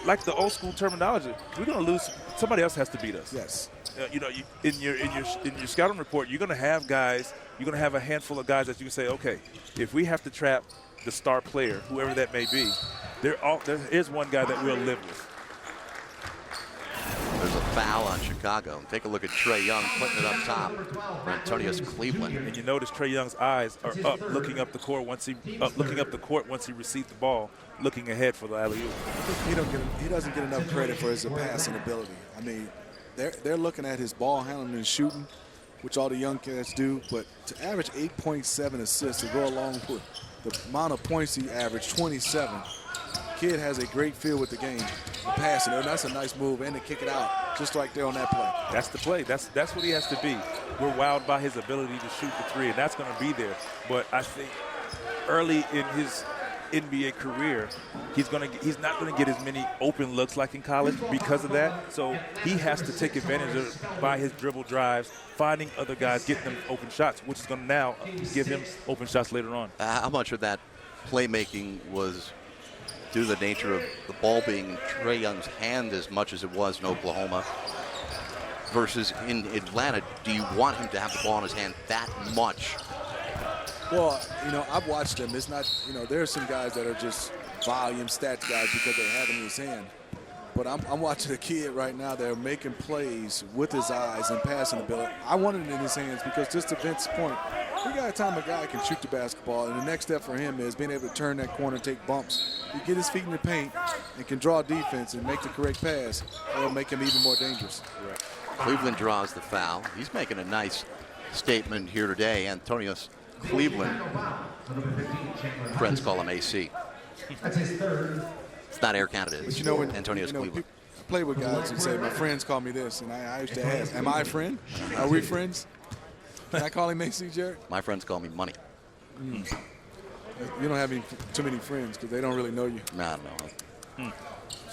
like the old school terminology, we're going to lose. Somebody else has to beat us. Yes. In your scouting report, you're going to have guys. You're going to have a handful of guys that you can say, okay, if we have to trap the star player, whoever that may be, there is one guy that we'll live with. There's a foul on Chicago. Take a look at Trae Young putting it up top for Antonius Cleveland. And you notice Trae Young's eyes are up, looking up the court once he received the ball, looking ahead for the alley-oop. He doesn't get enough credit for his passing ability. I mean, they're looking at his ball handling and shooting, which all the young cats do. But to average 8.7 assists to go along with the amount of points he averaged, 27. Kid has a great feel with the game, the passing, and that's a nice move, and to kick it out just right there on that play. That's the play. That's what he has to be. We're wowed by his ability to shoot the three, and that's going to be there. But I think early in his NBA career, he's not going to get as many open looks like in college because of that. So he has to take advantage of by his dribble drives, finding other guys, getting them open shots, which is going to now give him open shots later on. How much of that playmaking was due to the nature of the ball being in Trae Young's hand as much as it was in Oklahoma versus in Atlanta? Do you want him to have the ball in his hand that much? Well, I've watched him. It's not, there are some guys that are just volume stats guys because they have it in his hand. But I'm watching a kid right now that are making plays with his eyes and passing ability. I wanted it in his hands because just to Vince's point, we got a time a guy can shoot the basketball, and the next step for him is being able to turn that corner and take bumps. He get his feet in the paint and can draw defense and make the correct pass. It'll make him even more dangerous. Cleveland draws the foul. He's making a nice statement here today. Antonius Cleveland. Friends call him AC. That's his third. It's not Air Canada. But you know, when Antonius Cleveland. I play with guys who say, my friends call me this, and I used to ask, am I a friend? Are we friends? Can I call him AC, Jared? My friends call me Money. You don't have too many friends because they don't really know you. No.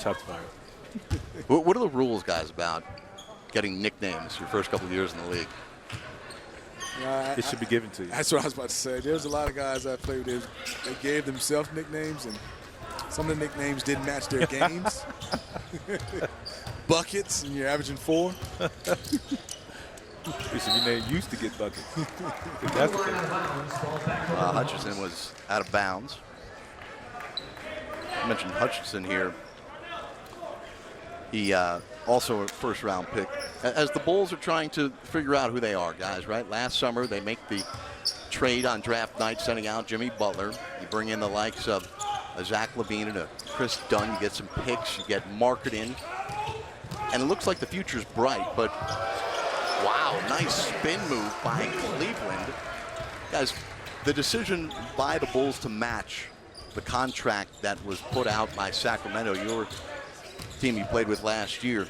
Shots fired. What are the rules, guys, about getting nicknames your first couple of years in the league? It should be given to you. That's what I was about to say. There's a lot of guys I played with. They gave themselves nicknames, and some of the nicknames didn't match their games. Buckets, and you're averaging 4. It should be named used to get buckets. If that's the case. Hutchinson was out of bounds. I mentioned Hutchinson here. He also a first-round pick. As the Bulls are trying to figure out who they are, guys, right? Last summer, they make the trade on draft night, sending out Jimmy Butler. You bring in the likes of Zach LaVine and a Chris Dunn. You get some picks. You get Market in. And it looks like the future's bright, but wow, nice spin move by Cleveland. Guys, the decision by the Bulls to match the contract that was put out by Sacramento, your team you played with last year.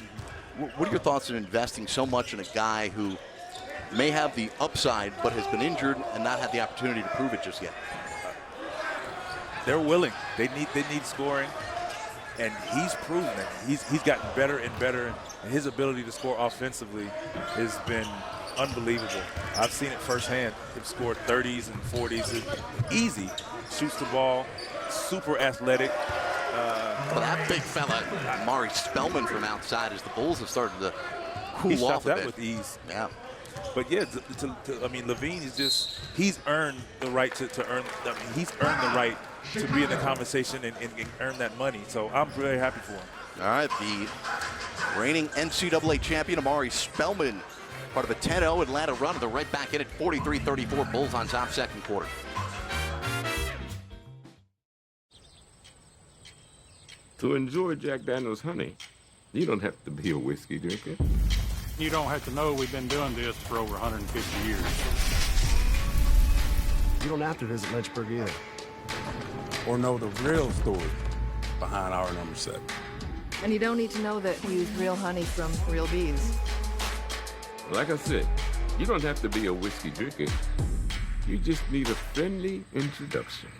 What are your thoughts on investing so much in a guy who may have the upside but has been injured and not had the opportunity to prove it just yet? They're willing. They need scoring, and he's proven it. He's gotten better and better, and his ability to score offensively has been unbelievable. I've seen it firsthand. He's scored 30s and 40s. Easy. Shoots the ball. Super athletic. Well, that big fella, Mari Spellman from outside, as the Bulls have started to cool off a bit. With ease. Yeah. But yeah, I mean, LaVine is he's earned the right to earn. I mean, he's earned the right to be in the conversation and earn that money. So I'm very happy for him. All right, the reigning NCAA champion, Amari Spellman, part of a 10-0 Atlanta run. They're right back in it, 43-34, Bulls on top, second quarter. To enjoy Jack Daniel's honey, you don't have to be a whiskey drinker. You don't have to know we've been doing this for over 150 years. You don't have to visit Lynchburg either. Or know the real story behind our number 7. And you don't need to know that we use real honey from real bees. Like I said, you don't have to be a whiskey drinker. You just need a friendly introduction.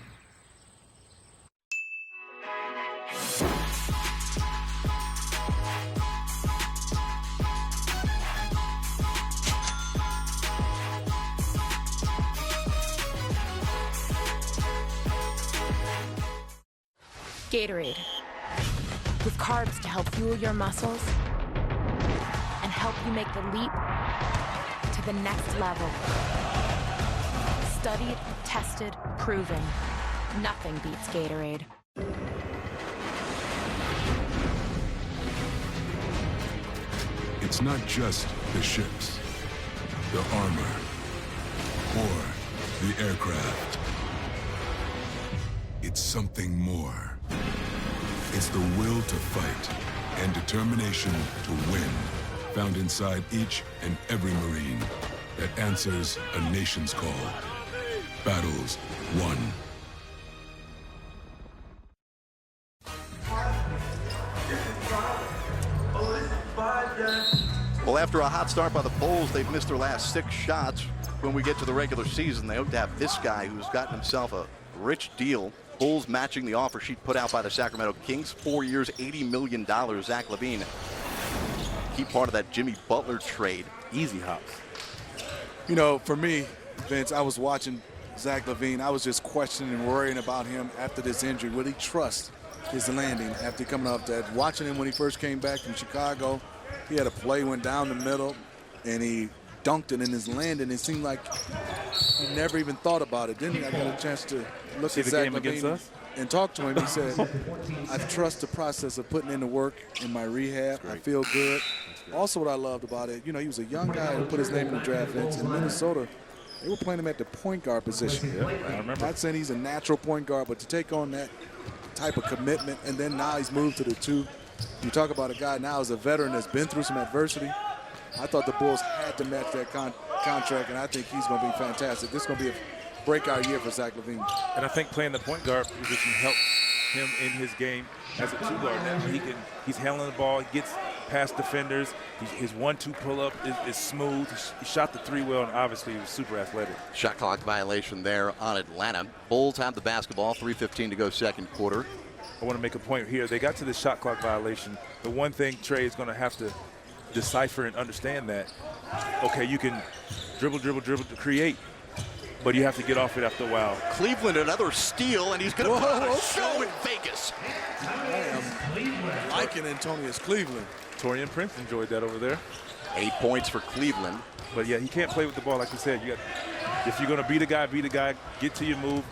Gatorade, with carbs to help fuel your muscles and help you make the leap to the next level. Studied, tested, proven. Nothing beats Gatorade. It's not just the ships, the armor, or the aircraft. It's something more. It's the will to fight and determination to win, found inside each and every Marine that answers a nation's call. Battles won. Well, after a hot start by the Bulls, they've missed their last 6 shots. When we get to the regular season, they hope to have this guy who's gotten himself a rich deal. Bulls matching the offer sheet put out by the Sacramento Kings. 4 years, $80 million. Zach LaVine, key part of that Jimmy Butler trade. Easy hops. You know, for me, Vince, I was watching Zach LaVine. I was just questioning and worrying about him after this injury. Will he trust his landing after coming off that? Watching him when he first came back from Chicago, he had a play, went down the middle, and he dunked it in his landing. It seemed like he never even thought about it. Then I got a chance to look See at the Zach game against LaVine. us? and talked to him, he said, I trust the process of putting in the work in my rehab. I feel good. Also, what I loved about it, he was a young guy who put his name in the draft. In Minnesota, they were playing him at the point guard position. Yeah, I remember. Not saying he's a natural point guard, but to take on that type of commitment, and then now he's moved to the 2. You talk about a guy now as a veteran that's been through some adversity. I thought the Bulls had to match that contract, and I think he's going to be fantastic. This is going to be a breakout year for Zach LaVine. And I think playing the point guard position helped him in his game as a 2 guard now. He's handling the ball, he gets past defenders. His 1-2 pull-up is smooth. He shot the 3 well, and obviously he was super athletic. Shot clock violation there on Atlanta. Bulls have the basketball, 3:15 to go second quarter. I want to make a point here. They got to the shot clock violation. The one thing Trey is going to have to decipher and understand that, okay, you can dribble to create, but you have to get off it after a while. Cleveland, another steal, and he's going to put on a show in Vegas. I am liking Antonius Cleveland. Taurean Prince enjoyed that over there. 8 points for Cleveland. But yeah, he can't play with the ball like you said. If you're going to beat a guy, get to your move,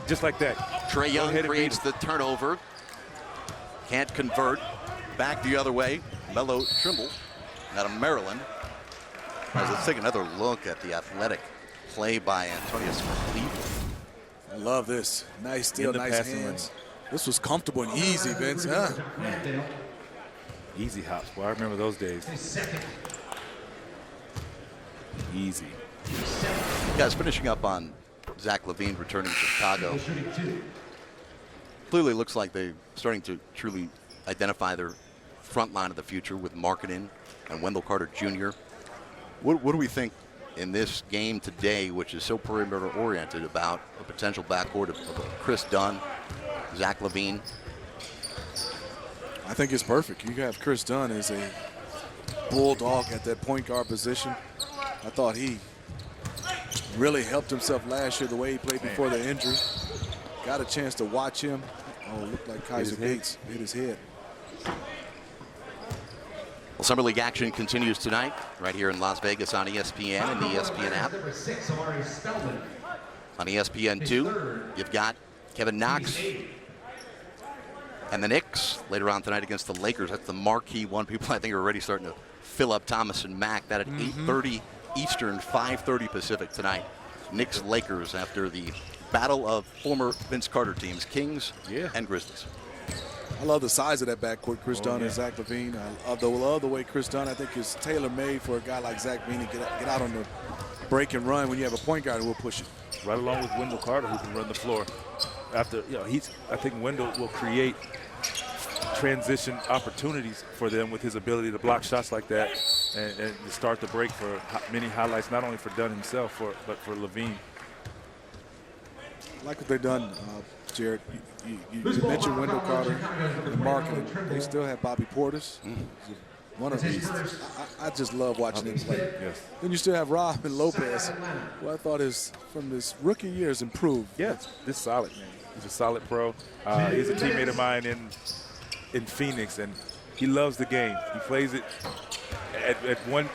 just like that. Trey Young creates the turnover. Can't convert. Back the other way. Melo Trimble out of Maryland. Let's take another look at the athletic play by Antonius Cleveland. I love this. Nice steal, nice hands. This was comfortable and easy, Vince, huh? Easy hops. Well, I remember those days. Easy. Guys, finishing up on Zach LaVine returning to Chicago. Clearly looks like they're starting to truly identify their front line of the future with Markkanen and Wendell Carter Jr. What do we think in this game today, which is so perimeter oriented, about a potential backcourt of Chris Dunn, Zach LaVine? I think it's perfect. You have Chris Dunn as a bulldog at that point guard position. I thought he really helped himself last year the way he played before the injury. Got a chance to watch him. Oh, it looked like Kaiser Gates hit his head. Well, Summer League action continues tonight right here in Las Vegas on ESPN and the ESPN app. On ESPN2, you've got Kevin Knox and the Knicks later on tonight against the Lakers. That's the marquee one. People, I think, are already starting to fill up Thomas and Mack. That at 8:30 Eastern, 5:30 Pacific tonight. Knicks Lakers after the battle of former Vince Carter teams, Kings and Grizzlies. I love the size of that backcourt, Chris Dunn and Zach LaVine. I love the way Chris Dunn, I think, is tailor-made for a guy like Zach LaVine to get out on the break and run when you have a point guard who will push it. Right along with Wendell Carter, who can run the floor. After, I think Wendell will create transition opportunities for them with his ability to block shots like that and to start the break for many highlights, not only for Dunn himself, but for LaVine. I like what they've done, Jared. You mentioned Wendell Carter and Markkanen. They still have Bobby Portis. One of these. I just love watching him play. Yes. Then you still have Robin Lopez, who I thought from this rookie year has improved. Yeah, this is solid, man. He's a solid pro. He's a teammate of mine in Phoenix, and he loves the game. He plays it at one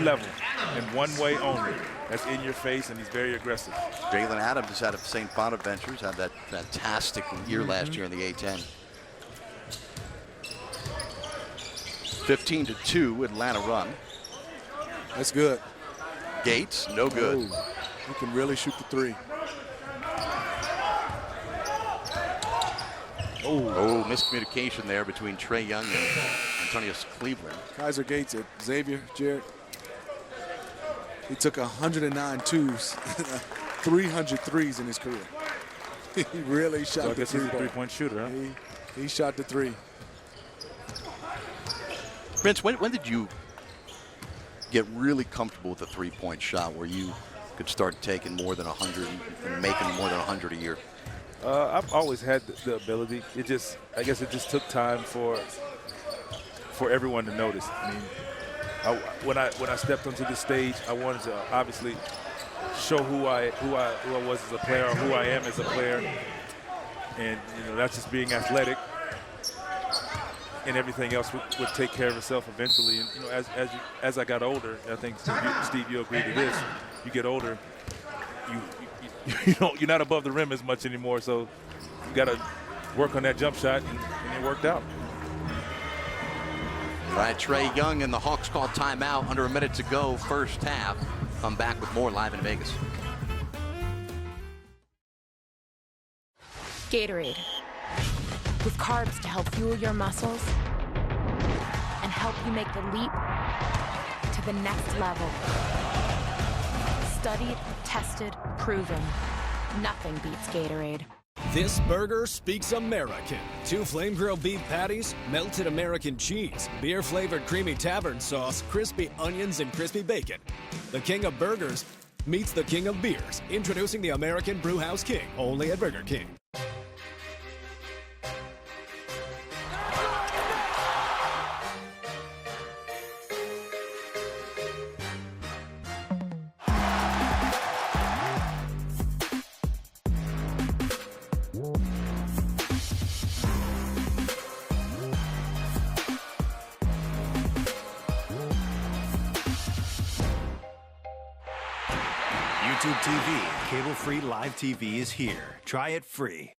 level and one way only. That's in your face, and he's very aggressive. Jalen Adams is out of St. Bonaventure's, had that fantastic year last year in the A-10. 15-2 Atlanta run. That's good. Gates, no good. He can really shoot the three. Oh, miscommunication there between Trey Young and Antonius Cleveland. Kaiser Gates at Xavier, Jared. He took 109 twos, 300 threes in his career. He really shot the three. He's a three-point shooter, huh? He shot the three. Vince, when did you get really comfortable with the three-point shot where you could start taking more than 100 and making more than 100 a year? I've always had the ability. I guess it just took time for everyone to notice. I mean, when I stepped onto the stage, I wanted to obviously show who I was as a player, or who I am as a player, and that's just being athletic. And everything else would take care of itself eventually. And as I got older, I think Steve, you agree to this. You get older, you're not above the rim as much anymore. So you got to work on that jump shot, and it worked out. All right, Trae Young and the Hawks call timeout. Under a minute to go, first half. Come back with more live in Vegas. Gatorade. With carbs to help fuel your muscles and help you make the leap to the next level. Studied, tested, proven. Nothing beats Gatorade. This burger speaks American. 2 flame-grilled beef patties, melted American cheese, beer-flavored creamy tavern sauce, crispy onions, and crispy bacon. The king of burgers meets the king of beers. Introducing the American Brewhouse King, only at Burger King. YouTube TV, cable-free live TV is here. Try it free.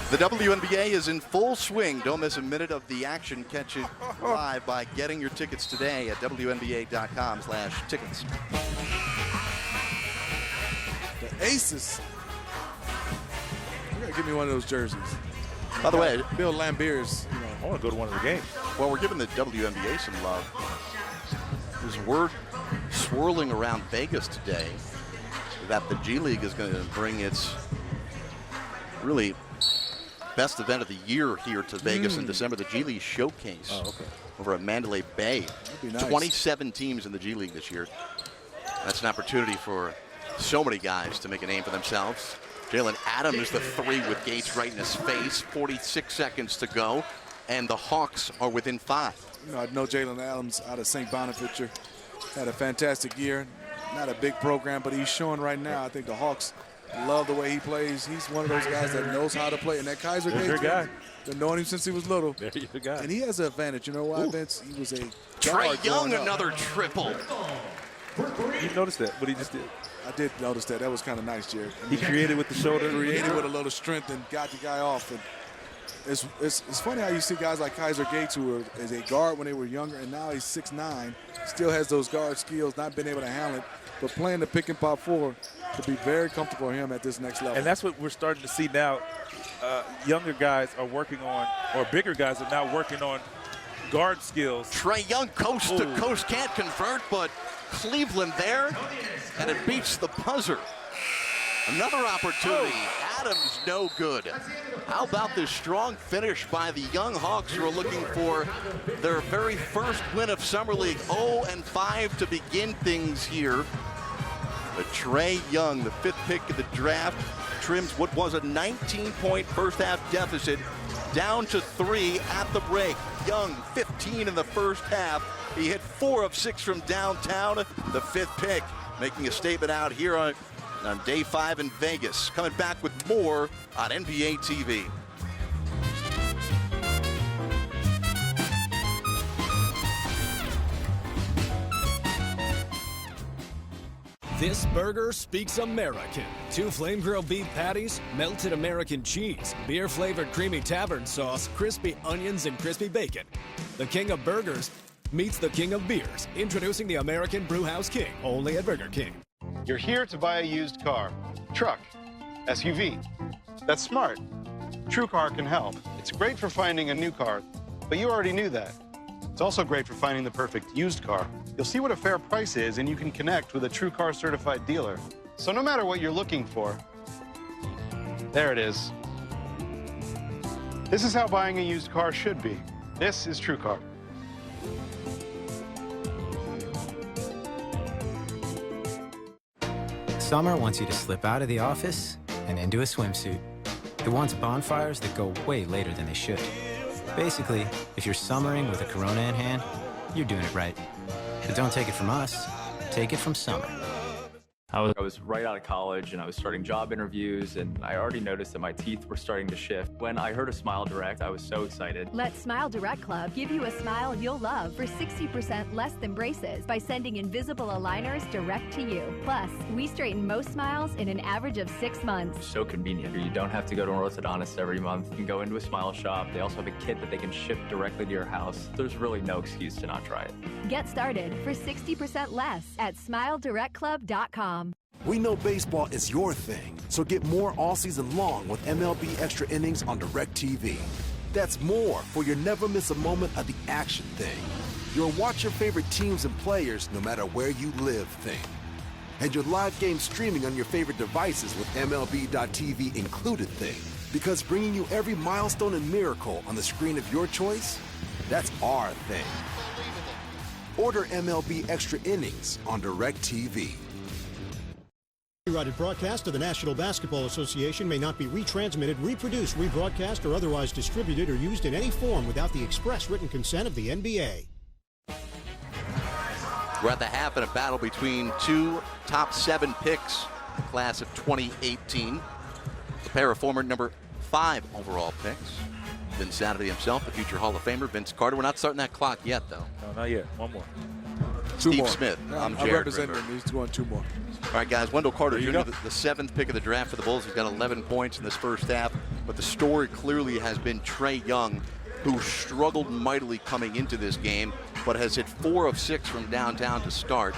The WNBA is in full swing. Don't miss a minute of the action. Catch it live by getting your tickets today at WNBA.com/tickets. The Aces. You gotta give me one of those jerseys. By the way, Bill Lambert's, I want to go to one of the games. Well, we're giving the WNBA some love. There's word swirling around Vegas today that the G League is going to bring its really best event of the year here to Vegas in December, the G League Showcase over at Mandalay Bay. That'd be nice. 27 teams in the G League this year. That's an opportunity for so many guys to make a name for themselves. Jalen Adams, the 3 with Gates right in his face. 46 seconds to go, and the Hawks are within 5. I know Jalen Adams out of St. Bonaventure had a fantastic year. Not a big program, but he's showing right now. I think the Hawks love the way he plays. He's one of those guys that knows how to play. And that Kaiser Gates guy, been knowing him since he was little. There you go. And he has an advantage. You know why, Vince? He was a Trae Young, another triple. You noticed that, what he just did? I did notice that. That was kind of nice, Jared. He created with the shoulder. Created with a little strength and got the guy off. And it's funny how you see guys like Kaiser Gates, who were as a guard when they were younger, and now he's 6'9", still has those guard skills, not been able to handle it, but playing the pick and pop 4 to be very comfortable for him at this next level. And that's what we're starting to see now. Younger guys are working on, or bigger guys are now working on guard skills. Trae Young coast to coast, can't convert, but Cleveland there, and it beats the buzzer. Another opportunity. Adams no good. How about this strong finish by the young Hawks, who are looking for their very first win of Summer League. 0-5 to begin things here. But Trae Young, the 5th pick of the draft, trims what was a 19-point first half deficit down to 3 at the break. Young, 15 in the first half. He hit 4 of 6 from downtown. The 5th pick, making a statement out here on day 5 in Vegas. Coming back with more on NBA TV. This burger speaks American. 2 flame-grilled beef patties, melted American cheese, beer-flavored creamy tavern sauce, crispy onions, and crispy bacon. The king of burgers meets the king of beers. Introducing the American Brewhouse King, only at Burger King. You're here to buy a used car, truck, SUV. That's smart. TrueCar can help. It's great for finding a new car, but you already knew that. It's also great for finding the perfect used car. You'll see what a fair price is, and you can connect with a TrueCar certified dealer. So no matter what you're looking for, there it is. This is how buying a used car should be. This is TrueCar. Summer wants you to slip out of the office and into a swimsuit. It wants bonfires that go way later than they should. Basically, if you're summering with a Corona in hand, you're doing it right. But don't take it from us, take it from Summer. I was right out of college and I was starting job interviews, and I already noticed that my teeth were starting to shift. When I heard of Smile Direct, I was so excited. Let Smile Direct Club give you a smile you'll love for 60% less than braces by sending invisible aligners direct to you. Plus, we straighten most smiles in an average of 6 months. So convenient. You don't have to go to an orthodontist every month. You can go into a Smile shop. They also have a kit that they can ship directly to your house. There's really no excuse to not try it. Get started for 60% less at SmileDirectClub.com. We know baseball is your thing, so get more all season long with MLB Extra Innings on DirecTV. That's more for your never miss a moment of the action thing. Your watch your favorite teams and players no matter where you live thing. And your live game streaming on your favorite devices with MLB.tv included thing. Because bringing you every milestone and miracle on the screen of your choice, that's our thing. Order MLB Extra Innings on DirecTV. Copyrighted broadcast of the National Basketball Association may not be retransmitted, reproduced, rebroadcast, or otherwise distributed or used in any form without the express written consent of the NBA. We're at the half in a battle between two top 7 picks, the class of 2018. A pair of former number 5 overall picks. Vince Saturday himself, the future Hall of Famer, Vince Carter. We're not starting that clock yet, though. No, not yet. One more. Steve Smith. I'm Jared representing him. He's going 2 more. All right, guys. Wendell Carter Jr., the 7th pick of the draft for the Bulls. He's got 11 points in this first half. But the story clearly has been Trae Young, who struggled mightily coming into this game, but has hit 4 of 6 from downtown to start.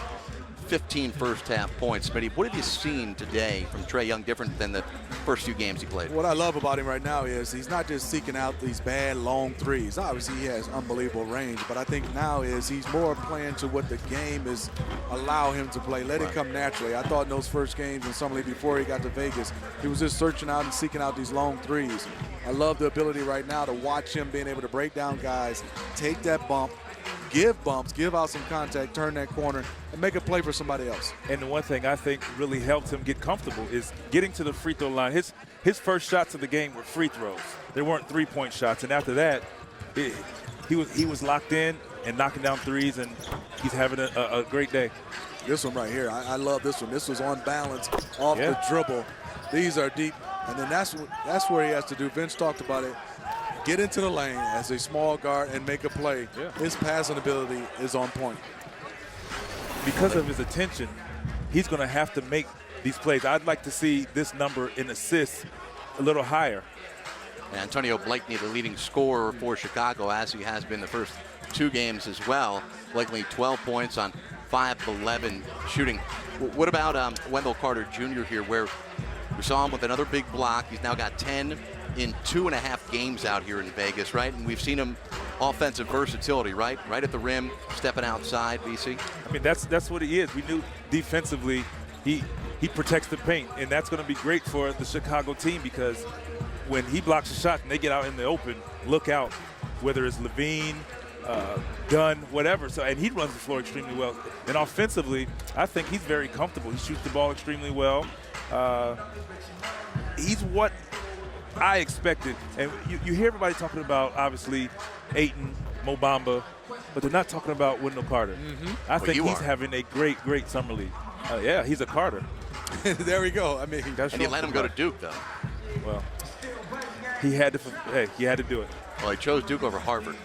15 first half points. Smitty, what have you seen today from Trae Young different than the first few games he played? What I love about him right now is he's not just seeking out these bad long threes. Obviously he has unbelievable range, but I think now is he's more playing to what the game is allow him to play. Let it come naturally. I thought in those first games and suddenly before he got to Vegas, he was just searching out and seeking out these long threes. I love the ability right now to watch him being able to break down guys, take that bump, give bumps, give out some contact, turn that corner, and make a play for somebody else. And the one thing I think really helped him get comfortable is getting to the free throw line. His first shots of the game were free throws. They weren't three-point shots. And after that, he was locked in and knocking down threes, and he's having a great day. This one right here, I love this one. This was on balance, off the dribble. These are deep. And then that's where he has to do. Vince talked about it. Get into the lane as a small guard and make a play. Yeah. His passing ability is on point. Because of his attention, he's going to have to make these plays. I'd like to see this number in assists a little higher. And Antonio Blakeney, the leading scorer for Chicago, as he has been the first 2 games as well. Blakeney 12 points on 5 of 11 shooting. What about Wendell Carter Jr. here, where we saw him with another big block. He's now got 10 in 2.5 games out here in Vegas, right? And we've seen him offensive versatility, right? Right at the rim, stepping outside, VC. I mean, that's what he is. We knew defensively he protects the paint, and that's going to be great for the Chicago team because when he blocks a shot and they get out in the open, look out, whether it's Levine, Dunn, whatever. So, and he runs the floor extremely well. And offensively, I think he's very comfortable. He shoots the ball extremely well. He's what I expected. And you hear everybody talking about, obviously, Ayton, Mo Bamba, but they're not talking about Wendell Carter. Mm-hmm. I think he's having a great, great summer league. Yeah, he's a Carter. There we go. I mean, and you let him go to Duke, though. Well, he had to do it. Well, he chose Duke over Harvard.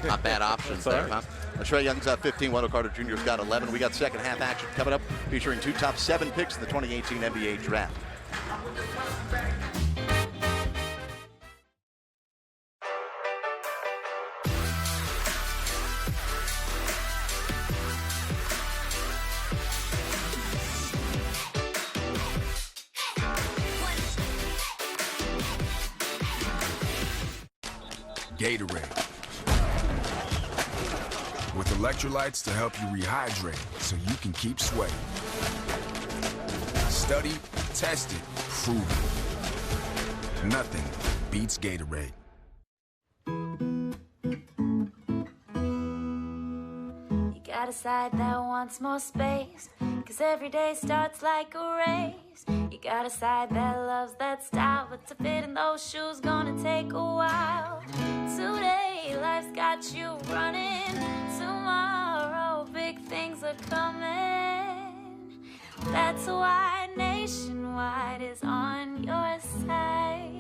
Not bad options there, huh? Trae Young's got 15. Wendell Carter Jr.'s got 11. We got second half action coming up, featuring 2 top 7 picks in the 2018 NBA draft. Gatorade. With electrolytes to help you rehydrate so you can keep sweating. Studied, tested, proven. Nothing beats Gatorade. You got a side that wants more space, 'cause every day starts like a race. You got a side that loves that style, but to fit in those shoes gonna take a while. Today, life's got you running. Tomorrow, big things are coming. That's why Nationwide is on your side.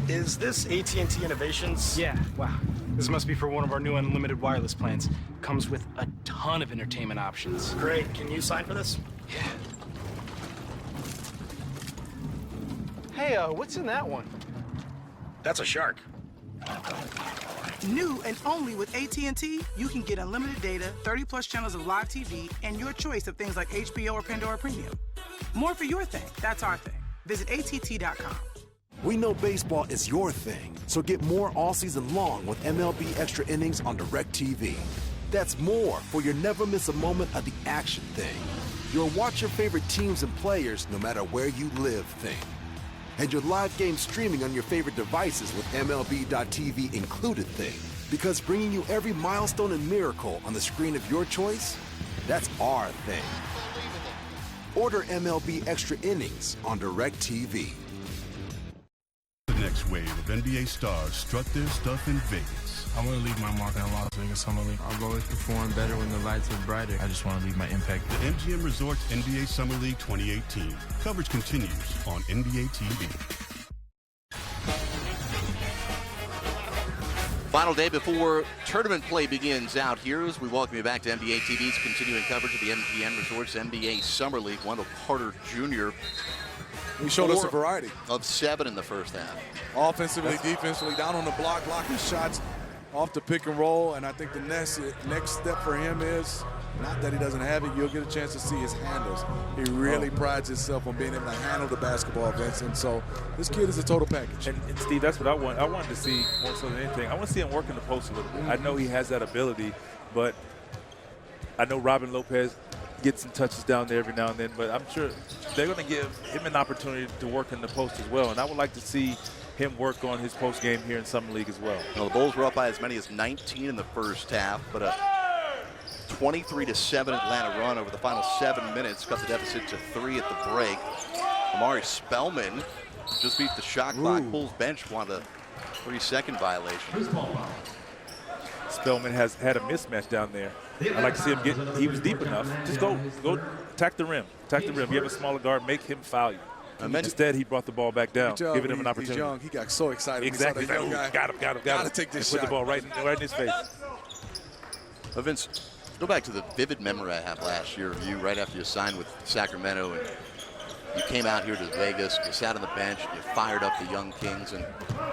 Is this AT&T Innovations? Yeah, wow. This must be for one of our new unlimited wireless plans. Comes with a ton of entertainment options. Great, can you sign for this? Yeah. Hey, what's in that one? That's a shark. New and only with AT&T, you can get unlimited data, 30+ channels of live TV, and your choice of things like HBO or Pandora Premium. More for your thing. That's our thing. Visit att.com. We know baseball is your thing, so get more all season long with MLB Extra Innings on DirecTV. That's more for your never miss a moment of the action thing. Your watch your favorite teams and players no matter where you live thing. And your live game streaming on your favorite devices with MLB.tv included thing. Because bringing you every milestone and miracle on the screen of your choice, that's our thing. Order MLB Extra Innings on DirecTV. The next wave of NBA stars strut their stuff in Vegas. I want to leave my mark in Las Vegas Summer League. I've always performed better when the lights are brighter. I just want to leave my impact. The MGM Resorts NBA Summer League 2018. Coverage continues on NBA TV. Final day before tournament play begins out here as we welcome you back to NBA TV's continuing coverage of the MGM Resorts NBA Summer League. Wendell Carter Jr. He showed us a variety. Of 7 in the first half. Offensively, defensively, down on the block, blocking shots off the pick and roll. And I think the next step for him is, not that he doesn't have it, you'll get a chance to see his handles. He really prides himself on being able to handle the basketball, Vince. And so this kid is a total package. And Steve, that's what I want. I wanted to see more so than anything. I want to see him work in the post a little bit. I know he has that ability, but I know Robin Lopez gets some touches down there every now and then, but I'm sure they're going to give him an opportunity to work in the post as well. And I would like to see him work on his post game here in Summer League as well. Well, the Bulls were up by as many as 19 in the first half, but a 23-7 Atlanta run over the final 7 minutes cut the deficit to 3 at the break. Amari Spellman just beat the shot clock. Bulls bench wanted a 3-second violation. Spellman has had a mismatch down there. I'd like to see him get, he was deep enough. Just go attack the rim. Attack the rim. You have a smaller guard, make him foul you. Instead, he brought the ball back down, giving him an opportunity. He's young. He got so excited. Exactly. When he saw that young guy. Got him. Got to take this shot. Put the ball right in his face. Vince, go back to the vivid memory I have last year of you right after you signed with Sacramento, and you came out here to Vegas, you sat on the bench, you fired up the young Kings, and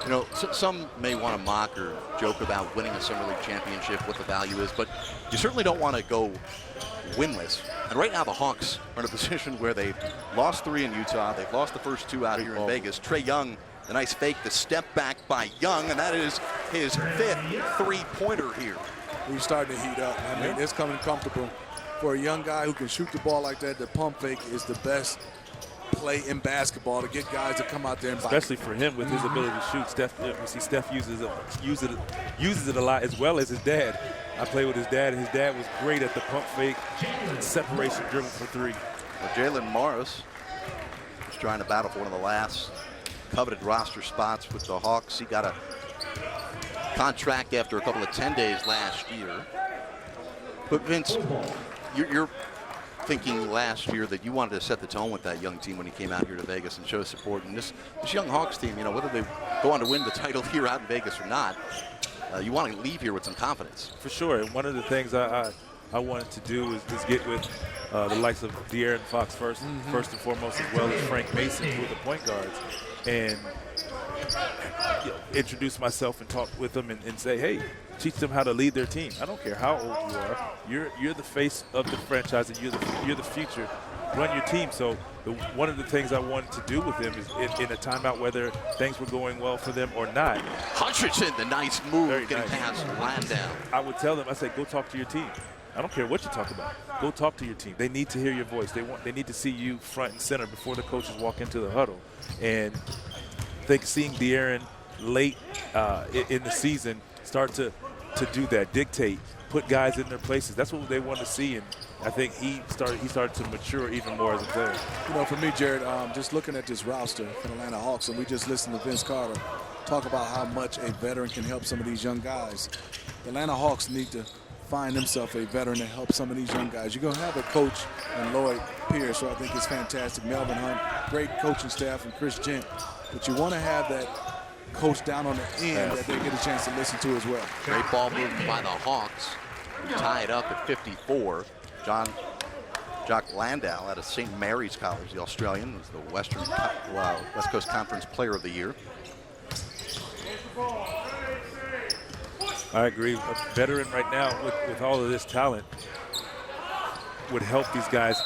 you know, some may want to mock or joke about winning a Summer League championship, what the value is, but you certainly don't want to go winless. And right now the Hawks are in a position where they've lost 3 in Utah, they've lost the first 2 out here in Vegas. Trae Young, the nice fake, the step back by Young, and that is his 5th three-pointer here. He's starting to heat up. I mean, it's coming comfortable. For a young guy who can shoot the ball like that, the pump fake is the best play in basketball to get guys to come out there and especially for him with his ability to shoot. Steph uses it a lot, as well as his dad. I played with his dad, and his dad was great at the pump fake, separation dribble for 3. Well, Jalen Morris is trying to battle for one of the last coveted roster spots with the Hawks. He got a contract after a couple of 10 days last year. But Vince, you're thinking last year that you wanted to set the tone with that young team when he came out here to Vegas and show support. And this young Hawks team, you know, whether they go on to win the title here out in Vegas or not, you want to leave here with some confidence. For sure. And one of the things I wanted to do is get with the likes of De'Aaron Fox first and foremost, as well as Frank Mason, who are the point guards, and introduce myself and talk with them and say, hey, teach them how to lead their team. I don't care how old you are. You're the face of the franchise, and you're the future. Run your team. So one of the things I wanted to do with them is in a timeout, whether things were going well for them or not. Hutchinson, the nice move, getting past Landau. I would tell them, I said, go talk to your team. I don't care what you talk about. Go talk to your team. They need to hear your voice. They need to see you front and center before the coaches walk into the huddle. And I think seeing De'Aaron late in the season start to do that, dictate, put guys in their places. That's what they want to see, and I think he started to mature even more as a player. You know, for me, Jared, just looking at this roster for the Atlanta Hawks, and we just listened to Vince Carter talk about how much a veteran can help some of these young guys. The Atlanta Hawks need to find himself a veteran to help some of these young guys. You're going to have a coach in Lloyd Pierce, who I think is fantastic. Melvin Hunt, great coaching staff, and Chris Gent. But you want to have that coach down on the end that they get a chance to listen to as well. Great ball movement by the Hawks. Tie it up at 54. Jock Landau out of St. Mary's College, the Australian, was the West Coast Conference Player of the Year. I agree. A veteran right now with all of this talent would help these guys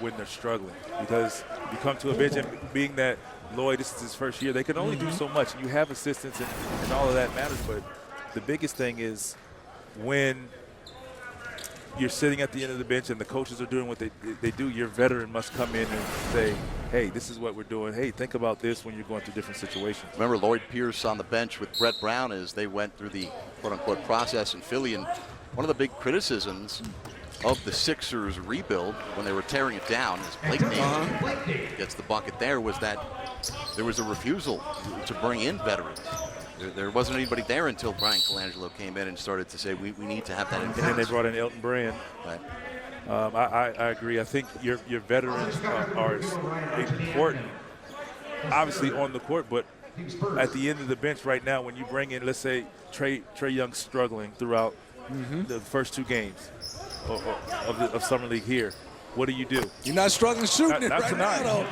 when they're struggling, because you come to a bench and being that Lloyd, this is his first year, they can only do so much. You have assistants and all of that matters, but the biggest thing is when you're sitting at the end of the bench and the coaches are doing what they do, your veteran must come in and say, hey, this is what we're doing. Hey, think about this when you're going through different situations. Remember Lloyd Pierce on the bench with Brett Brown as they went through the quote-unquote process in Philly, and one of the big criticisms of the Sixers rebuild when they were tearing it down, as Blake Navy gets the bucket there, was that there was a refusal to bring in veterans. There wasn't anybody there until Brian Colangelo came in and started to say, we need to have that in place. And then they brought in Elton Brand. Right. I agree. I think your veterans are important, obviously on the court, but at the end of the bench right now, when you bring in, let's say, Trae Young struggling throughout the first 2 games of Summer League here, what do? You're not struggling shooting it not right tonight. now.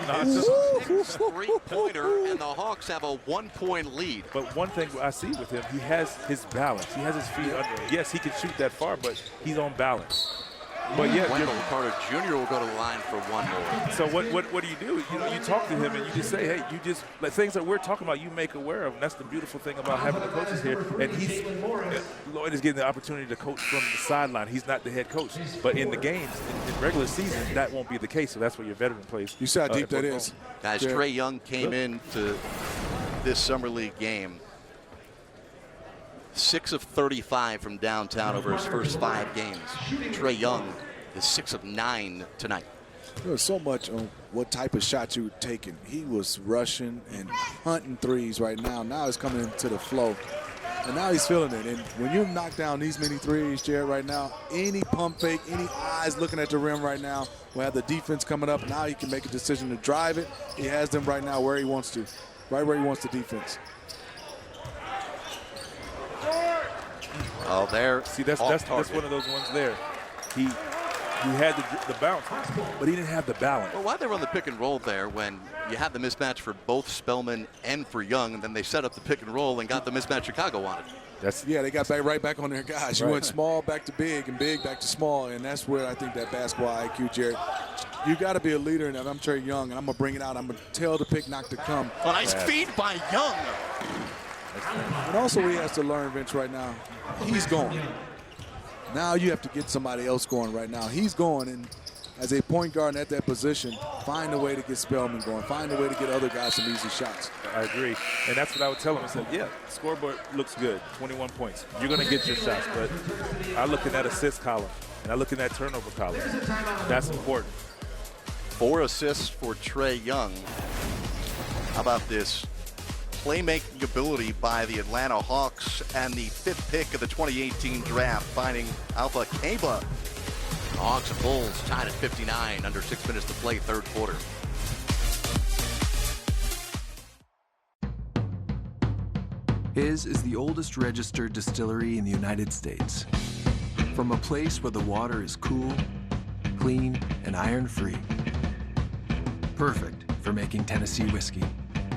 Three-pointer, and the Hawks have a 1-point lead. But one thing I see with him, he has his balance. He has his feet under him. Yes, he can shoot that far, but he's on balance. But yeah, Wendell Carter Jr. will go to the line for 1 more. So what do you do? You talk to him and you just say, hey, you just like things that we're talking about, you make aware of, and that's the beautiful thing about having the coaches here. And Lloyd is getting the opportunity to coach from the sideline. He's not the head coach, but in the games, in regular season, that won't be the case. So that's where your veteran plays. You see how deep that is, guys. Trae Young came into this Summer League game 6 of 35 from downtown over his first 5 games. Trae Young is 6 of 9 tonight. There was so much on what type of shot you were taking. He was rushing and hunting threes right now. Now he's coming into the flow. And now he's feeling it. And when you knock down these many threes, Jared, right now, any pump fake, any eyes looking at the rim right now will have the defense coming up. Now he can make a decision to drive it. He has them right now where he wants to, right where he wants the defense. Oh, there. See, that's one of those ones there. He had the bounce, but he didn't have the balance. Well, why'd they run the pick and roll there when you had the mismatch for both Spellman and for Young, and then they set up the pick and roll and got the mismatch Chicago wanted? They got right back on their guys. You went small back to big and big back to small, and that's where I think that basketball IQ, Jared. You got to be a leader, and I'm Trae Young, and I'm going to bring it out. I'm going to tell the pick not to come. A nice feed by Young. And also he has to learn, Vince, right now. He's going. Now you have to get somebody else going right now. He's going, and as a point guard at that position, find a way to get Spellman going. Find a way to get other guys some easy shots. I agree. And that's what I would tell him. I said, yeah, scoreboard looks good, 21 points. You're going to get your shots, but I look in that assist column, and I look in that turnover column. That's important. 4 assists for Trae Young. How about this playmaking ability by the Atlanta Hawks and the 5th pick of the 2018 draft, finding Alpha Keba. The Hawks and Bulls tied at 59, under 6 minutes to play, 3rd quarter. His is the oldest registered distillery in the United States. From a place where the water is cool, clean, and iron-free. Perfect for making Tennessee whiskey.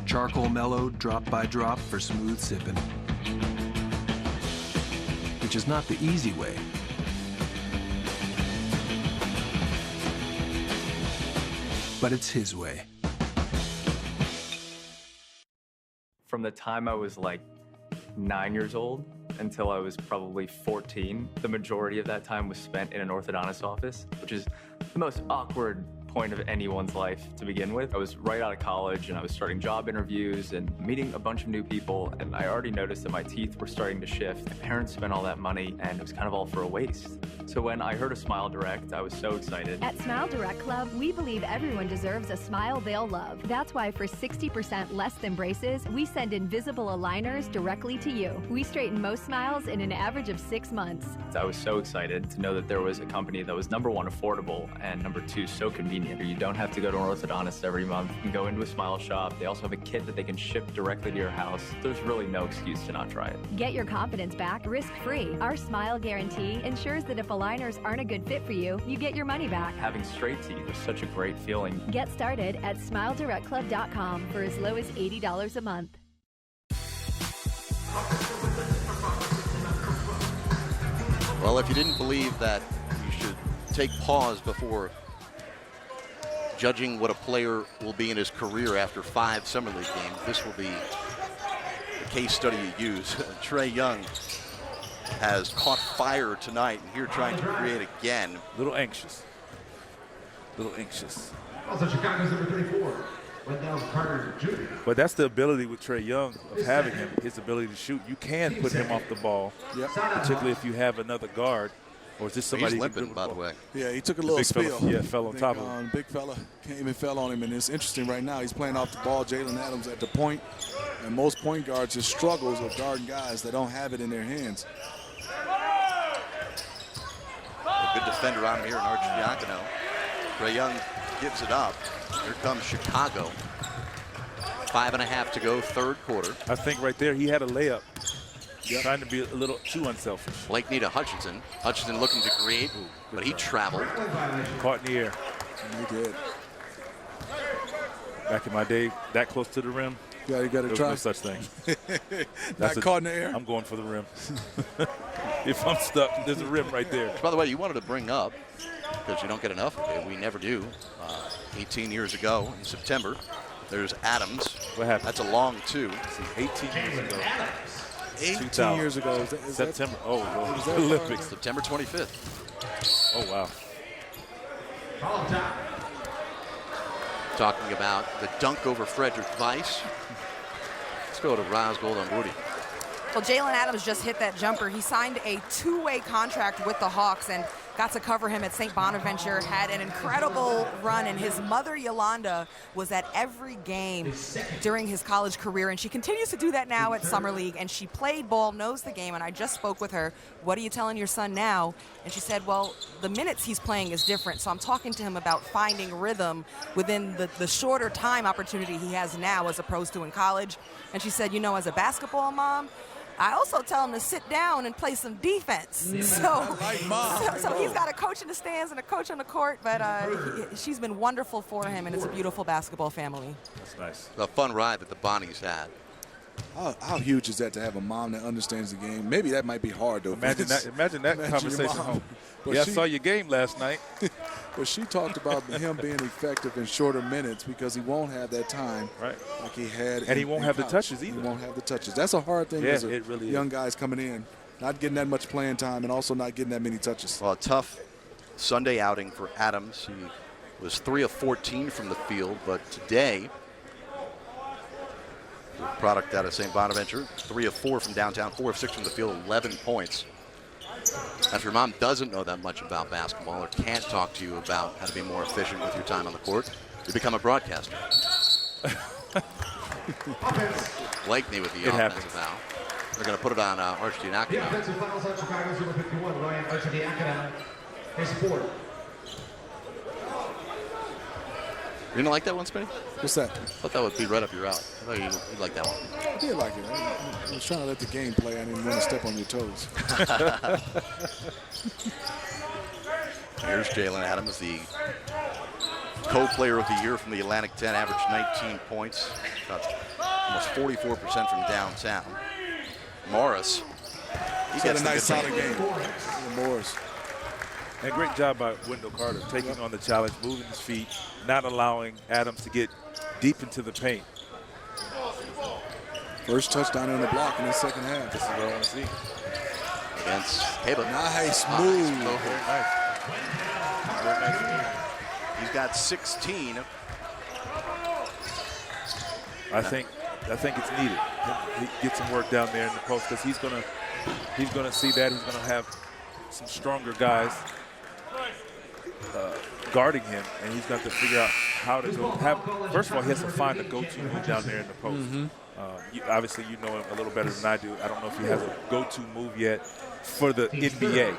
Charcoal mellowed drop by drop for smooth sipping. Which is not the easy way. But it's his way. From the time I was like 9 years old until I was probably 14, the majority of that time was spent in an orthodontist office, which is the most awkward point of anyone's life to begin with. I was right out of college and I was starting job interviews and meeting a bunch of new people, and I already noticed that my teeth were starting to shift. My parents spent all that money and it was kind of all for a waste. So when I heard of Smile Direct, I was so excited. At Smile Direct Club, we believe everyone deserves a smile they'll love. That's why for 60% less than braces, we send invisible aligners directly to you. We straighten most smiles in an average of 6 months. I was so excited to know that there was a company that was number one, affordable, and number two, so convenient. You don't have to go to an orthodontist every month. You can go into a Smile Shop. They also have a kit that they can ship directly to your house. There's really no excuse to not try it. Get your confidence back risk-free. Our Smile Guarantee ensures that if aligners aren't a good fit for you, you get your money back. Having straight teeth is such a great feeling. Get started at SmileDirectClub.com for as low as $80 a month. Well, if you didn't believe that you should take pause before judging what a player will be in his career after 5 Summer League games, this will be the case study you use. Trae Young has caught fire tonight, and here trying to create again. A little anxious. Also, Chicago's number 34, Wendell Carter Jr. But that's the ability with Trae Young of having him, his ability to shoot. You can put him off the ball, particularly if you have another guard. Or is this somebody? He's limping, by the way. Yeah, he took a little spill. Fell on top of him. Big fella came and fell on him, and it's interesting right now. He's playing off the ball. Jalen Adams at the point, and most point guards just struggles with guarding guys that don't have it in their hands. A good defender on him here in Arcidiacono. Trae Young gives it up. Here comes Chicago. 5.5 to go, third quarter. I think right there he had a layup. Trying to be a little too unselfish. Blake Nita Hutchinson. Hutchinson looking to create, but he traveled. Caught in the air. He did. Back in my day, that close to the rim. Yeah, you got to try. No such thing. Not caught in the air. I'm going for the rim. If I'm stuck, there's a rim right there. By the way, you wanted to bring up, because you don't get enough of it, we never do, 18 years ago in September, there's Adams. What happened? That's a long 2. 18 years ago. 18 years ago. Is September. That, the Olympics. September 25th. Oh, wow. Talking about the dunk over Frederick Weiss. Let's go to Raz Goldon-Woody. Well, Jalen Adams just hit that jumper. He signed a 2-way contract with the Hawks and got to cover him at St. Bonaventure, had an incredible run, and his mother, Yolanda, was at every game during his college career, and she continues to do that now at Summer League, and she played ball, knows the game, and I just spoke with her. What are you telling your son now? And she said, well, the minutes he's playing is different, so I'm talking to him about finding rhythm within the shorter time opportunity he has now as opposed to in college. And she said, you know, as a basketball mom, I also tell him to sit down and play some defense. So he's got a coach in the stands and a coach on the court, but she's been wonderful for him, and it's a beautiful basketball family. That's nice. A fun ride that the Bonnies had. How huge is that to have a mom that understands the game? Maybe that might be hard, though. Imagine that conversation home. Yeah, I saw your game last night. But she talked about him being effective in shorter minutes because he won't have that time like he had. And he won't have the touches either. He won't have the touches. That's a hard thing as it really young guys coming in, not getting that much playing time and also not getting that many touches. Well, a tough Sunday outing for Adams. He was 3 of 14 from the field, but today, the product out of St. Bonaventure, 3 of 4 from downtown, 4 of 6 from the field, 11 points. If your mom doesn't know that much about basketball or can't talk to you about how to be more efficient with your time on the court, you become a broadcaster. Blakeney with the offensive foul. They're going to put it on Arcidiacono. The offensive fouls on Chicago's number 51, Ryan Arcidiacono. His 4. You didn't like that one, Smitty? What's that? I thought that would be right up your alley. I thought you'd like that one. I did like it. I was trying to let the game play. I didn't want to step on your toes. Here's Jalen Adams, the co-player of the year from the Atlantic 10, averaged 19 points, about almost 44% from downtown. Morris, he got a nice solid game. Morris. And great job by Wendell Carter, taking on the challenge, moving his feet, not allowing Adams to get deep into the paint. First touchdown on the block in the second half. This is what I want to see. Against Haba. Nice move. Very nice. Very nice. He's got 16. I think it's needed. He get some work down there in the post because he's gonna see that. He's gonna have some stronger guys guarding him, and he's got to figure out how to go. First of all, he has to find a go-to move down there in the post. Obviously, you know him a little better than I do. I don't know if he has a go-to move yet for the NBA.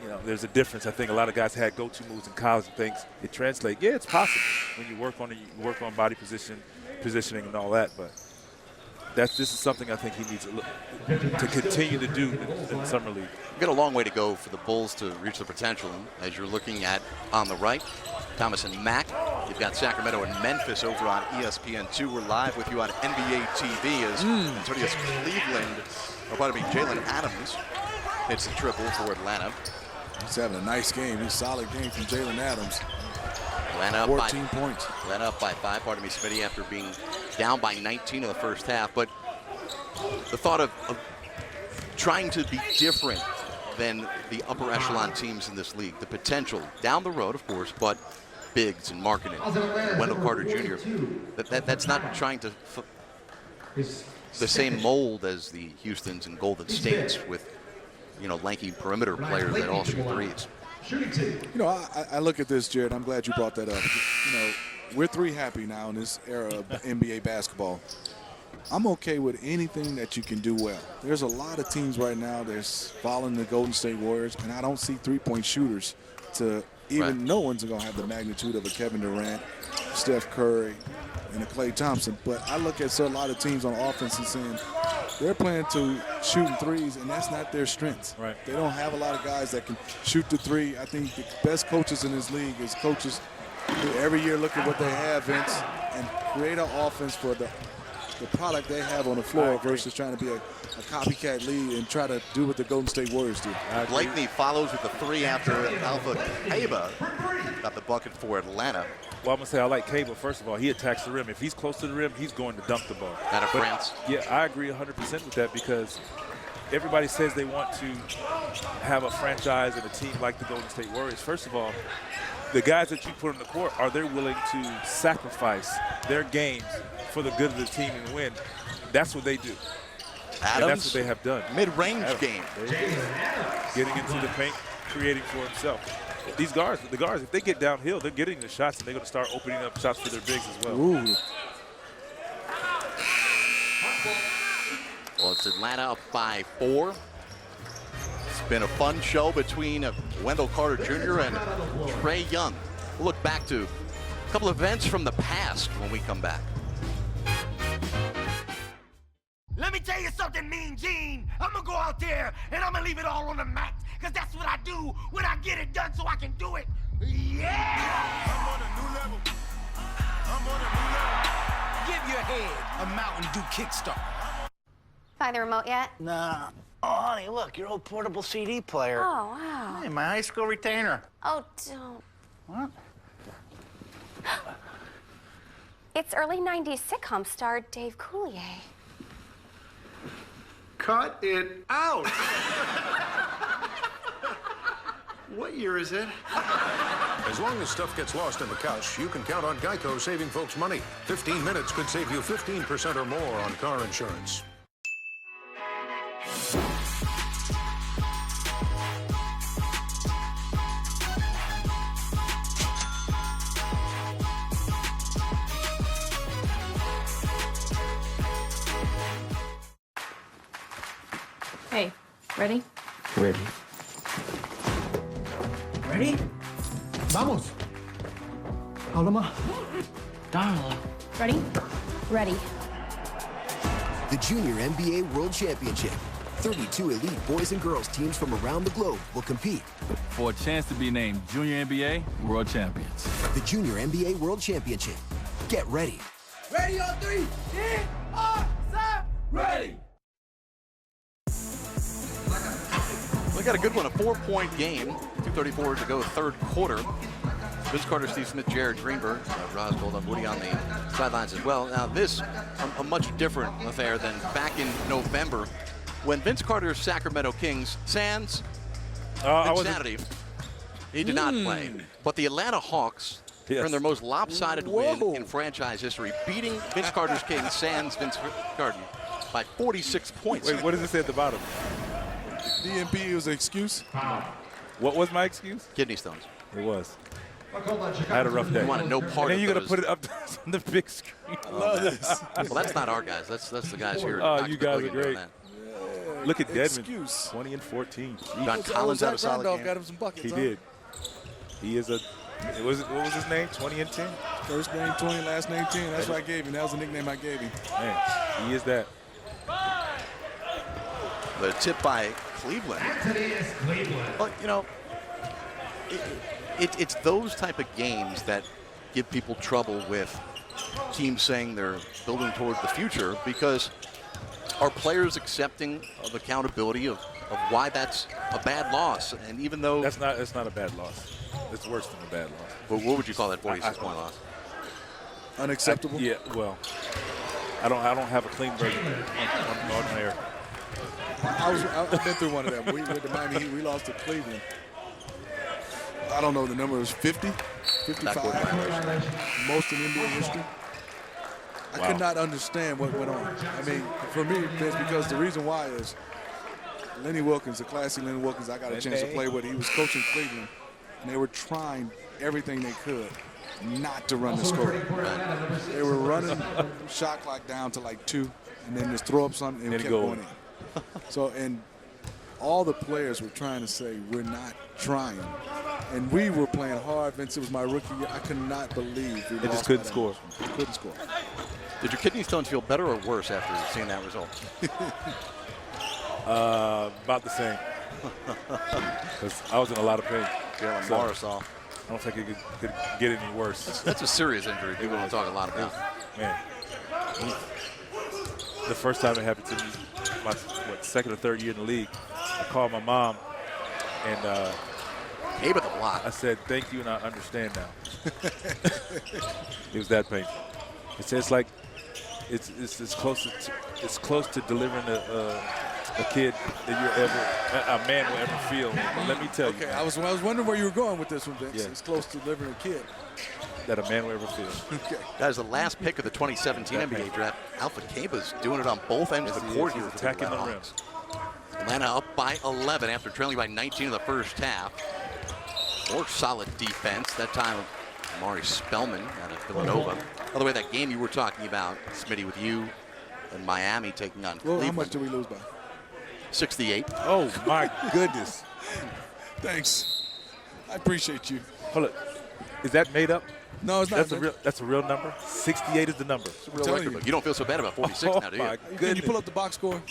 You know, there's a difference. I think a lot of guys had go-to moves in college and things. It translates. Yeah, it's possible when you work on it. You work on body positioning and all that. But this is something I think he needs to continue to do in Summer League. We've got a long way to go for the Bulls to reach the potential. As you're looking at on the right, Thomas and Mack. You've got Sacramento and Memphis over on ESPN2. We're live with you on NBA TV as Antonius Cleveland, or pardon me, Jalen Adams hits the triple for Atlanta. He's having a nice game. He's a solid game from Jalen Adams. Atlanta 14 points. Atlanta up by 5, pardon me, Smitty, after being down by 19 in the first half. But the thought of trying to be different than the upper echelon teams in this league, the potential down the road, of course, but Biggs and Markkanen, Wendell Carter Jr., that's not trying to the same mold as the Houstons and Golden States with, lanky perimeter players that all shoot threes. I look at this, Jared. I'm glad you brought that up. We're 3 happy now in this era of NBA basketball. I'm okay with anything that you can do well. There's a lot of teams right now that's following the Golden State Warriors, and I don't see three-point shooters to even no one's going to have the magnitude of a Kevin Durant, Steph Curry, and a Klay Thompson. But I look at a lot of teams on offense and saying they're playing to shooting threes, and that's not their strength. Right. They don't have a lot of guys that can shoot the three. I think the best coaches in this league is coaches who every year look at what they have, Vince, and create an offense for the product they have on the floor versus trying to be a copycat league and try to do what the Golden State Warriors do. Blakeney follows with the 3 after Alpha Kaba got the bucket for Atlanta. Well, I'm going to say I like Kaba. First of all, he attacks the rim. If he's close to the rim, he's going to dunk the ball. Out of France. Yeah, I agree 100% with that because everybody says they want to have a franchise and a team like the Golden State Warriors. First of all, the guys that you put on the court, are they willing to sacrifice their games for the good of the team and win? That's what they do. Adams, and that's what they have done. Mid-range game. Getting into the paint, creating for himself. The guards, if they get downhill, they're getting the shots, and they're going to start opening up shots for their bigs as well. Ooh. Well, it's Atlanta up by 4. It's been a fun show between Wendell Carter Jr. and Trae Young. We'll look back to a couple of events from the past when we come back. Let me tell you something, Mean Gene. I'm gonna go out there and I'm gonna leave it all on the mat, because that's what I do when I get it done so I can do it. Yeah! I'm on a new level. Give your head a Mountain Dew kickstart. Find the remote yet? Nah. Oh, honey, look, your old portable CD player. Oh, wow. Hey, my high school retainer. Oh, don't. What? It's early 90s sitcom star Dave Coulier. Cut it out. What year is it? As long as stuff gets lost in the couch, you can count on Geico saving folks money. 15 minutes could save you 15% or more on car insurance. Hey, ready? Ready. Ready? Vamos. Paulama. Darla. Ready? Ready. The Junior NBA World Championship. 32 elite boys and girls teams from around the globe will compete for a chance to be named Junior NBA World Champions. The Junior NBA World Championship. Get ready. Ready on 3. Ready. We got a good one, a 4-point game. 2:34 to go, third quarter. Vince Carter, Steve Smith, Jared Greenberg, Roz Goldon, Woody on the sidelines as well. Now this, a much different affair than back in November when Vince Carter's Sacramento Kings, sans insanity, he did not play. But the Atlanta Hawks Yes. from their most lopsided win in franchise history, beating Vince Carter's King, sans Vince Carter, by 46 points. Wait, what does it say at the bottom? DNP was an excuse. What was my excuse? Kidney stones. It was. I had a rough day. You want to know part and then of you're those. going to put it up on the big screen. I love this. Well, that's not our guys. That's the guys here. Oh, you guys are great. Look at Dedmon, Excuse. 20 and 14. John Collins had a Zach solid Randolph game. got him some buckets. He huh? did. He is a. What was his name? 20 and 10. First name 20, last name 10. That's what I gave him. That was the nickname I gave him. Man, he is that. The tip by Cleveland. But, you know, it's those type of games that give people trouble with teams saying they're building towards the future, because are players accepting of accountability of why that's a bad loss? And even though It's not a bad loss. It's worse than a bad loss. Well, what would you call that 46-point loss? Unacceptable? Yeah, well, I don't have a clean version on air. I've been through one of them. We went to Miami Heat. We lost to Cleveland. I don't know. The number was 50, 55. Most in NBA history. I could not understand what went on. I mean, for me, it's because the reason why is Lenny Wilkins, the classy Lenny Wilkins, I got a chance to play with. He was coaching Cleveland, and they were trying everything they could not to run the score. They were running shot clock down to like 2, and then just throw up something and it kept going in. So, and all the players were trying to say, we're not trying. And we were playing hard. Vince, it was my rookie year. I could not believe we They just couldn't score. Couldn't score. Did your kidney stones feel better or worse after seeing that result? About the same. Because I was in a lot of pain. Yeah, So, Marisol. I don't think it could get any worse. That's a serious injury people don't talk a lot about. Man, the first time it happened to me, my second or third year in the league, I called my mom and gave it the block. I said, "Thank you, and I understand now." It was that painful. It's like it's close to delivering a kid that a man will ever feel. Let me tell you. Okay, I was wondering where you were going with this one, Vince. Yeah. It's close to delivering a kid. That a man will ever feel. Okay. That is the last pick of the 2017 NBA draft. Alpha Caba's doing it on both ends of the court here. He's attacking the rim. Atlanta up by 11 after trailing by 19 in the first half. More solid defense, that time of Amari Spellman out of Villanova. By the way, that game you were talking about, Smitty, with you and Miami taking on Well, Cleveland. how much did we lose by? 68. Oh, my goodness. Thanks. I appreciate you. Hold it. Is that made up? No, it's not. That's a real number. 68 is the number. It's a real record book. You don't feel so bad about 46 now, do you? Can you pull up the box score?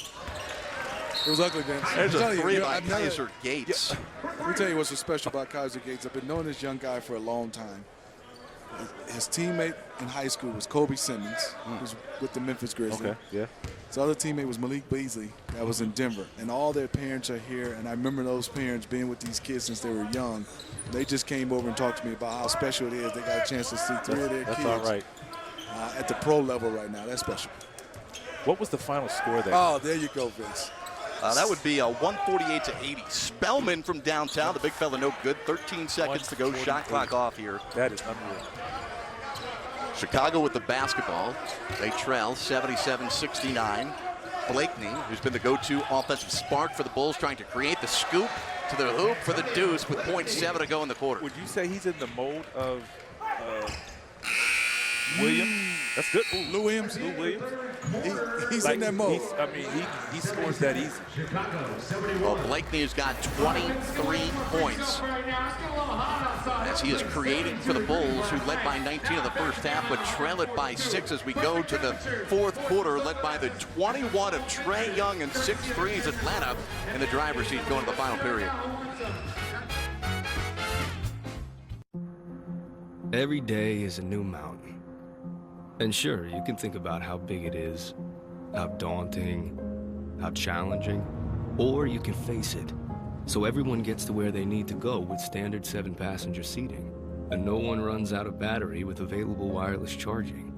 It was ugly, Vince. There's I'm a telling you, 3 by I've never- Kaiser Gates. Let me tell you what's so special about Kaiser Gates. I've been knowing this young guy for a long time. His teammate in high school was Kobe Simmons, who was with the Memphis Grizzlies. Okay, yeah. His other teammate was Malik Beasley, that was in Denver. And all their parents are here, and I remember those parents being with these kids since they were young. They just came over and talked to me about how special it is. They got a chance to see 3 of their That's kids all right. At the pro level right now. That's special. What was the final score there? Oh, there you go, Vince. That would be a 148-80. Spellman from downtown, the big fella, no good. 13 seconds to go. Shot clock off here. That is unreal. Chicago with the basketball. They trail 77-69. Blakeney, who's been the go-to offensive spark for the Bulls, trying to create the scoop to the hoop for the deuce with 0.7 to go in the quarter. Would you say he's in the mold of Williams? That's good. Ooh, Lou Williams. Lou Williams. He's in that mode. He scores that easy. Well, Blakeney has got 23 points as he is creating for the Bulls, who led by 19 in the first half, but trail it by 6 as we go to the fourth quarter, led by the 21 of Trae Young and 6 threes. Atlanta in the driver's seat going to the final period. Every day is a new mountain. And sure, you can think about how big it is, how daunting, how challenging, or you can face it. So everyone gets to where they need to go with standard 7-passenger seating. And no one runs out of battery with available wireless charging.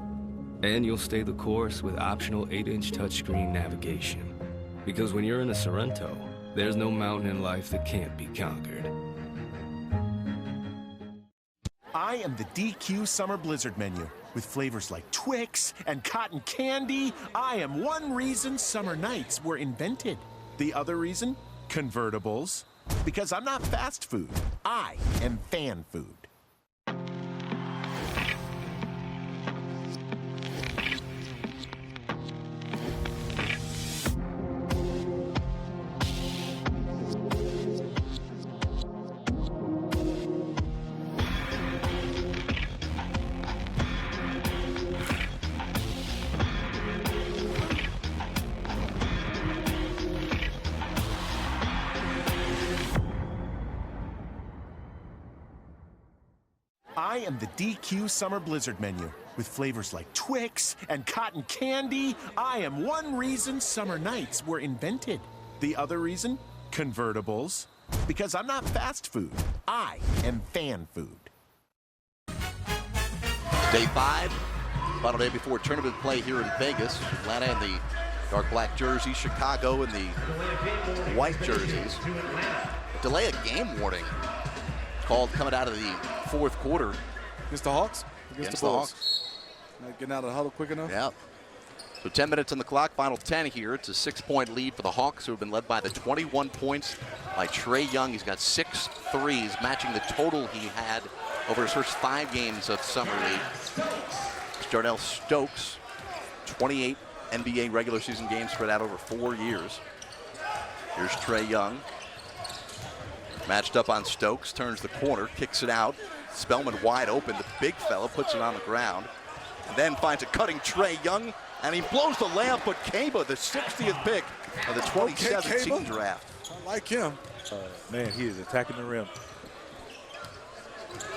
And you'll stay the course with optional 8-inch touchscreen navigation. Because when you're in a Sorrento, there's no mountain in life that can't be conquered. I am the DQ Summer Blizzard menu. With flavors like Twix and cotton candy, I am one reason summer nights were invented. The other reason? Convertibles. Because I'm not fast food. I am fan food. I am the DQ Summer Blizzard menu. With flavors like Twix and cotton candy, I am one reason summer nights were invented. The other reason? Convertibles. Because I'm not fast food. I am fan food. Day 5, final day before tournament play here in Vegas. Atlanta in the dark black jerseys, Chicago in the white jerseys. Delay of game warning called coming out of the fourth quarter. Against the Hawks? Against the Hawks. Not getting out of the huddle quick enough? Yeah. So 10 minutes on the clock, final 10 here. It's a 6-point lead for the Hawks, who have been led by the 21 points by Trae Young. He's got 6 threes, matching the total he had over his first 5 games of Summer League. Jarnell Stokes, 28 NBA regular season games spread out over 4 years. Here's Trae Young. Matched up on Stokes, turns the corner, kicks it out. Spellman wide open, the big fella puts it on the ground. And then finds a cutting Trae Young, and he blows the layup, but Kaba, the 60th pick of the 2017 draft. I like him. Man, he is attacking the rim.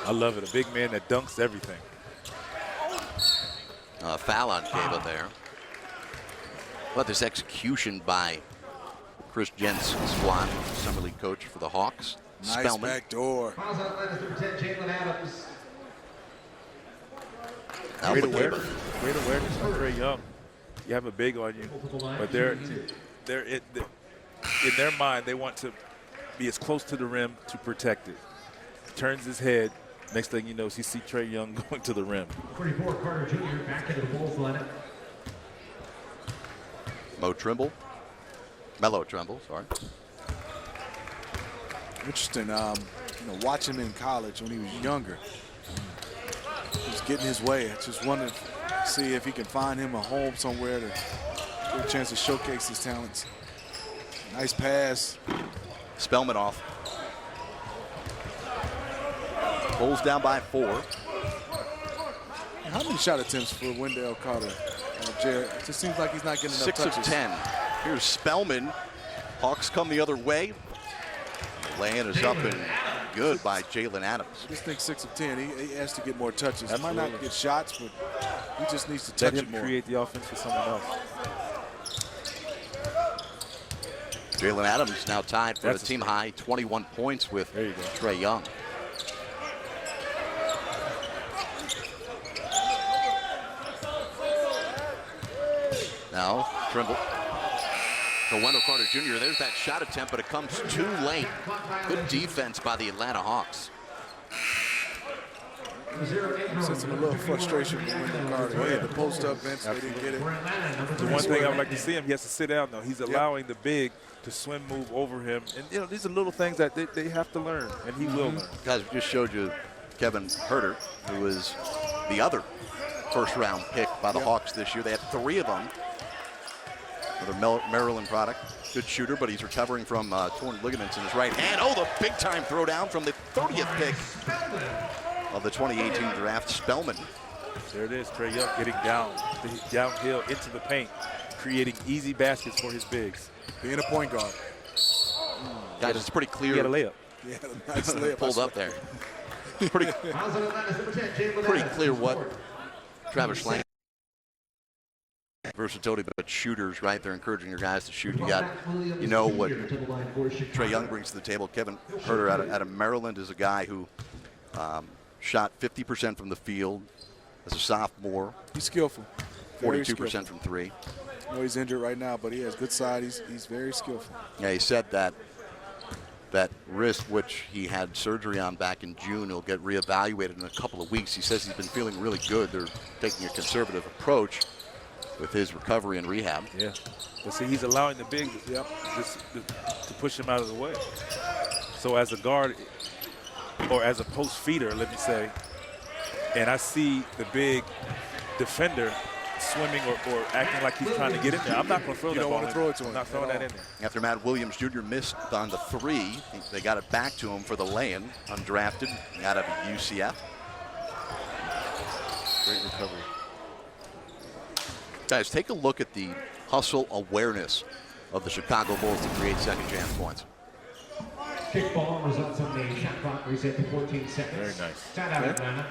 I love it, a big man that dunks everything. Foul on Kaba there. But this execution by Chris Jent's squad, Summer League coach for the Hawks. Nice Spellman. back door. Great awareness from Trae Young. You have a big on you, but they're in their mind, they want to be as close to the rim to protect it. Turns his head. Next thing you know, he sees Trae Young going to the rim. 44, Carter Jr. back into the Bulls lineup. Melo Trimble, sorry. Interesting, watch him in college when he was younger. He was getting his way. I just wanted to see if he can find him a home somewhere to get a chance to showcase his talents. Nice pass. Spellman off. Bulls down by 4. How many shot attempts for Wendell Carter, Jared? It just seems like he's not getting enough 6 touches. of 10. Here's Spellman. Hawks come the other way. Laying is up and good by Jalen Adams. I just think 6 of 10. He has to get more touches. He might not get shots, but he just needs to touch it more. Create the offense for someone else. Jalen Adams now tied for the team high 21 points with Trae Young. Now Trimble. So Wendell Carter Jr., there's that shot attempt, but it comes too late. Good defense by the Atlanta Hawks. Sensing a little frustration from Wendell Carter. He had the post up, Vince, they didn't get it. The one thing I would like to see him, he has to sit down though. He's allowing the big to swim move over him. And these are little things that they have to learn, and he will learn. Guys, we just showed you Kevin Huerter, who was the other first-round pick by the Hawks this year. They had 3 of them. Another Maryland product. Good shooter, but he's recovering from torn ligaments in his right hand. Oh, the big-time throwdown from the 30th pick of the 2018 draft, Spellman. There it is, Trae Young getting downhill into the paint, creating easy baskets for his bigs. Being a point guard. Guys, it's pretty clear. He had a layup. Yeah, a nice layup. Pulled up there. Pretty clear what Travis Schlenk. Versatility, but shooters, right? They're encouraging your guys to shoot. You know what Trae Young brings to the table. Kevin Huerter out of Maryland is a guy who shot 50% from the field as a sophomore. He's skillful. 42% from 3. I know he's injured right now, but he has good side. He's very skillful. Yeah, he said that wrist, which he had surgery on back in June. He'll get reevaluated in a couple of weeks. He says he's been feeling really good. They're taking a conservative approach with his recovery and rehab. Yeah. But see, he's allowing the big just to push him out of the way. So as a guard, or as a post feeder, let me say, and I see the big defender swimming or acting like he's trying to get in there, I'm not going to throw that ball. You don't want to throw it to him. I'm not throwing that in there. After Matt Williams Jr. missed on the 3, they got it back to him for the lay-in, undrafted, out of UCF. Great recovery. Guys, take a look at the hustle awareness of the Chicago Bulls to create second chance points. Kickball results on the shot clock reset to 14 seconds. Very nice. Timeout, Atlanta.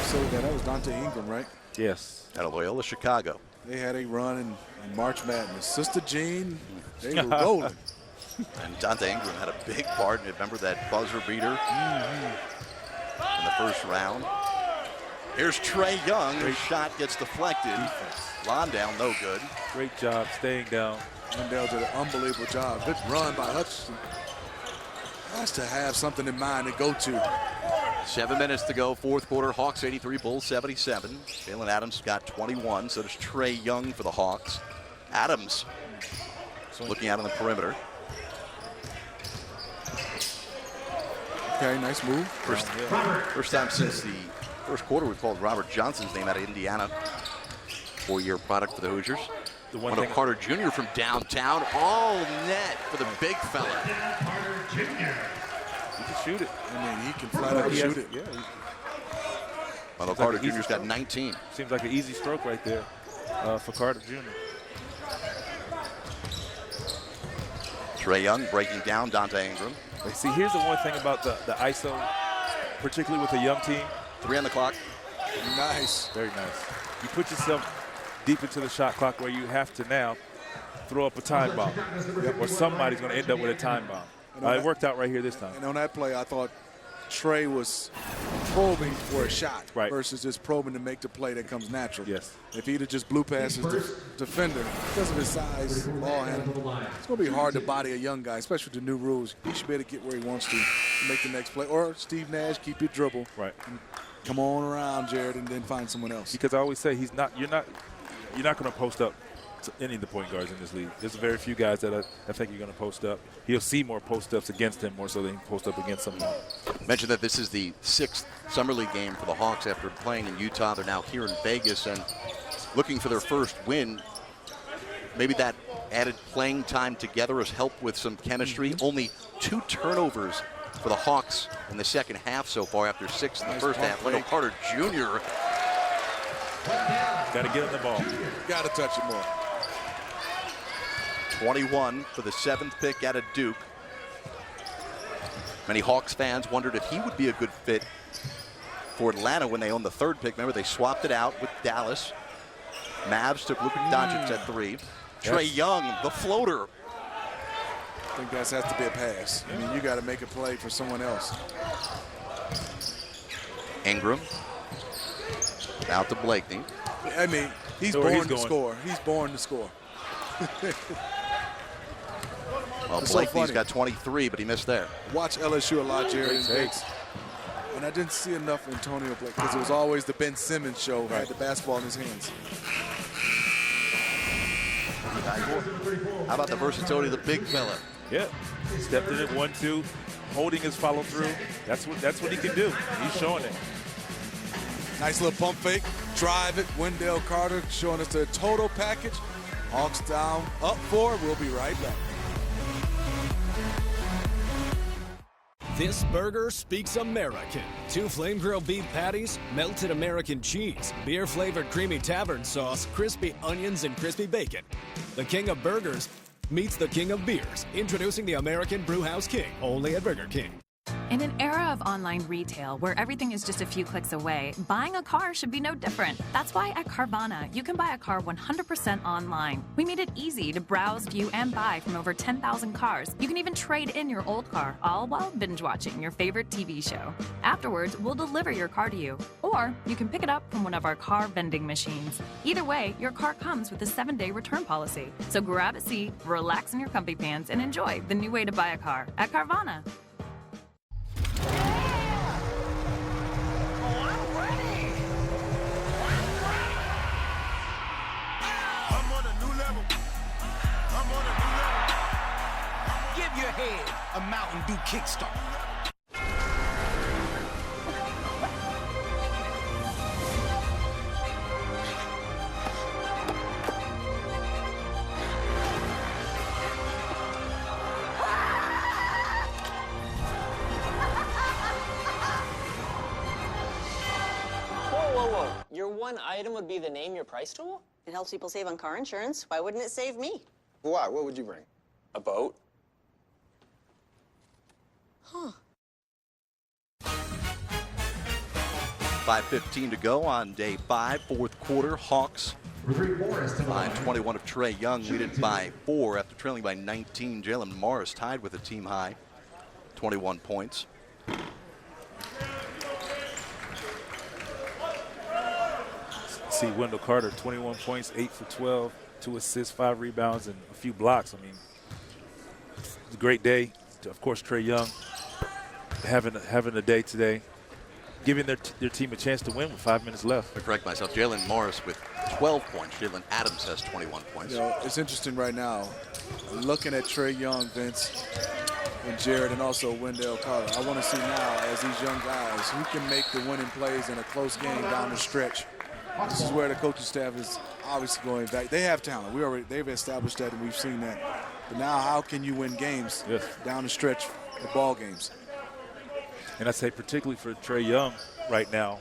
So that was Dante Ingram, right? Yes. Out of Loyola, Chicago. They had a run in March Madness. Sister Jean, they were rolling. And Dante Ingram had a big part. Remember that buzzer beater in the first round? Here's Trae Young. His shot gets deflected. Londale, no good. Great job staying down. Londale did an unbelievable job. Good run by Hutchinson. Has to have something in mind to go to. 7 minutes to go, fourth quarter. Hawks 83, Bulls 77. Jalen Adams got 21. So does Trae Young for the Hawks. Adams looking out on the perimeter. Okay, nice move. First time since the first quarter we called Robert Johnson's name out of Indiana. 4-year product for the Hoosiers. One of Carter Jr. from downtown. All net for the big fella. Carter Jr. He can shoot it. I mean, he can flat out shoot it. Yeah. Although Carter Jr.'s got 19. Seems like an easy stroke right there for Carter Jr. Trae Young breaking down Dante Ingram. See, here's the one thing about the ISO, particularly with a young team. 3 on the clock. Nice. Very nice. You put yourself deep into the shot clock where you have to now throw up a time bomb. Or somebody's going to end up with a time bomb. It worked out right here this time. And on that play, I thought Trae was probing for a shot versus just probing to make the play that comes natural. Yes. If he'd have just blew past his defender, because of his size, ball handle, it's going to be hard to body a young guy, especially with the new rules. He should be able to get where he wants to make the next play. Or Steve Nash, keep your dribble. Right. Come on around, Jared, and then find someone else. Because I always say you're not going to post up to any of the point guards in this league. There's very few guys that I think you're going to post up. He'll see more post-ups against him more so than he can post up against someone. Mentioned that this is the 6th Summer League game for the Hawks after playing in Utah. They're now here in Vegas and looking for their first win. Maybe that added playing time together has helped with some chemistry. Only 2 turnovers for the Hawks in the second half so far after 6 in the first half. Wendell Carter Jr. Got to get in the ball. Got to touch it more. 21 for the 7th pick out of Duke. Many Hawks fans wondered if he would be a good fit for Atlanta when they owned the 3rd pick. Remember, they swapped it out with Dallas. Mavs took Luka Doncic at 3. Trae Young, the floater. I think that has to be a pass. I mean, you got to make a play for someone else. Ingram. Out to Blakeney. I mean, he's born to score. He's born to score. Well, Blakeney's got 23, but he missed there. Watch LSU a lot, Jerry. And I didn't see enough Antonio Blake because it was always the Ben Simmons show. Had the basketball in his hands. How about the versatility of the big fella? Yeah, stepped in at 1-2, holding his follow through. That's what he can do. He's showing it. Nice little pump fake, drive it. Wendell Carter showing us the total package. Hawks down, up 4. We'll be right back. This burger speaks American. 2 flame grilled beef patties, melted American cheese, beer-flavored creamy tavern sauce, crispy onions, and crispy bacon. The king of burgers meets the king of beers. Introducing the American Brewhouse King, only at Burger King. In an era of online retail where everything is just a few clicks away, buying a car should be no different. That's why at Carvana, you can buy a car 100% online. We made it easy to browse, view, and buy from over 10,000 cars. You can even trade in your old car, all while binge watching your favorite TV show. Afterwards, we'll deliver your car to you. Or you can pick it up from one of our car vending machines. Either way, your car comes with a 7-day return policy. So grab a seat, relax in your comfy pants, and enjoy the new way to buy a car at Carvana. Give your head a Mountain Dew kickstart. Whoa. Your one item would be the Name Your Price tool? It helps people save on car insurance. Why wouldn't it save me? Why? What would you bring? A boat? Huh. 5:15 to go on day 5, fourth quarter. Hawks by 21 of Trae Young, leading by 4 after trailing by 19. Jalen Morris tied with a team high, 21 points. See Wendell Carter, 21 points, 8 for 12, 2 assists, 5 rebounds, and a few blocks. I mean, it's a great day. Of course, Trae Young having a day today, giving their team a chance to win with 5 minutes left. To correct myself, Jalen Morris with 12 points. Jalen Adams has 21 points. You know, it's interesting right now, looking at Trae Young, Vince, and Jared, and also Wendell Carter. I want to see now, as these young guys, who can make the winning plays in a close game down the stretch. This is where the coaching staff is obviously going back. They have talent. They've established that, and we've seen that. But now, how can you win games down the stretch of ball games? And I say particularly for Trae Young right now,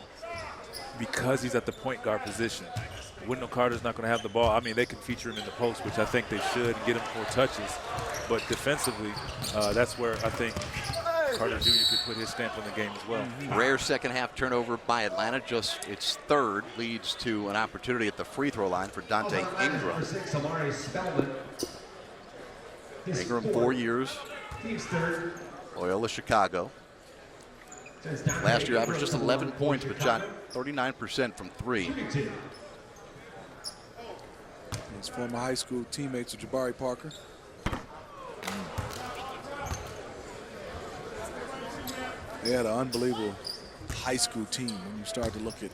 because he's at the point guard position. Wendell Carter's not going to have the ball. I mean, they can feature him in the post, which I think they should, and get him more touches. But defensively, that's where I think Carter Jr. could put his stamp on the game as well. Rare second half turnover by Atlanta, just its third, leads to an opportunity at the free throw line for Dante Ingram. Ingram, 4 years, Loyola Chicago. Last year averaged just 11 points, but shot 39% from 3. His former high school teammates with Jabari Parker. They had an unbelievable high school team when you start to look at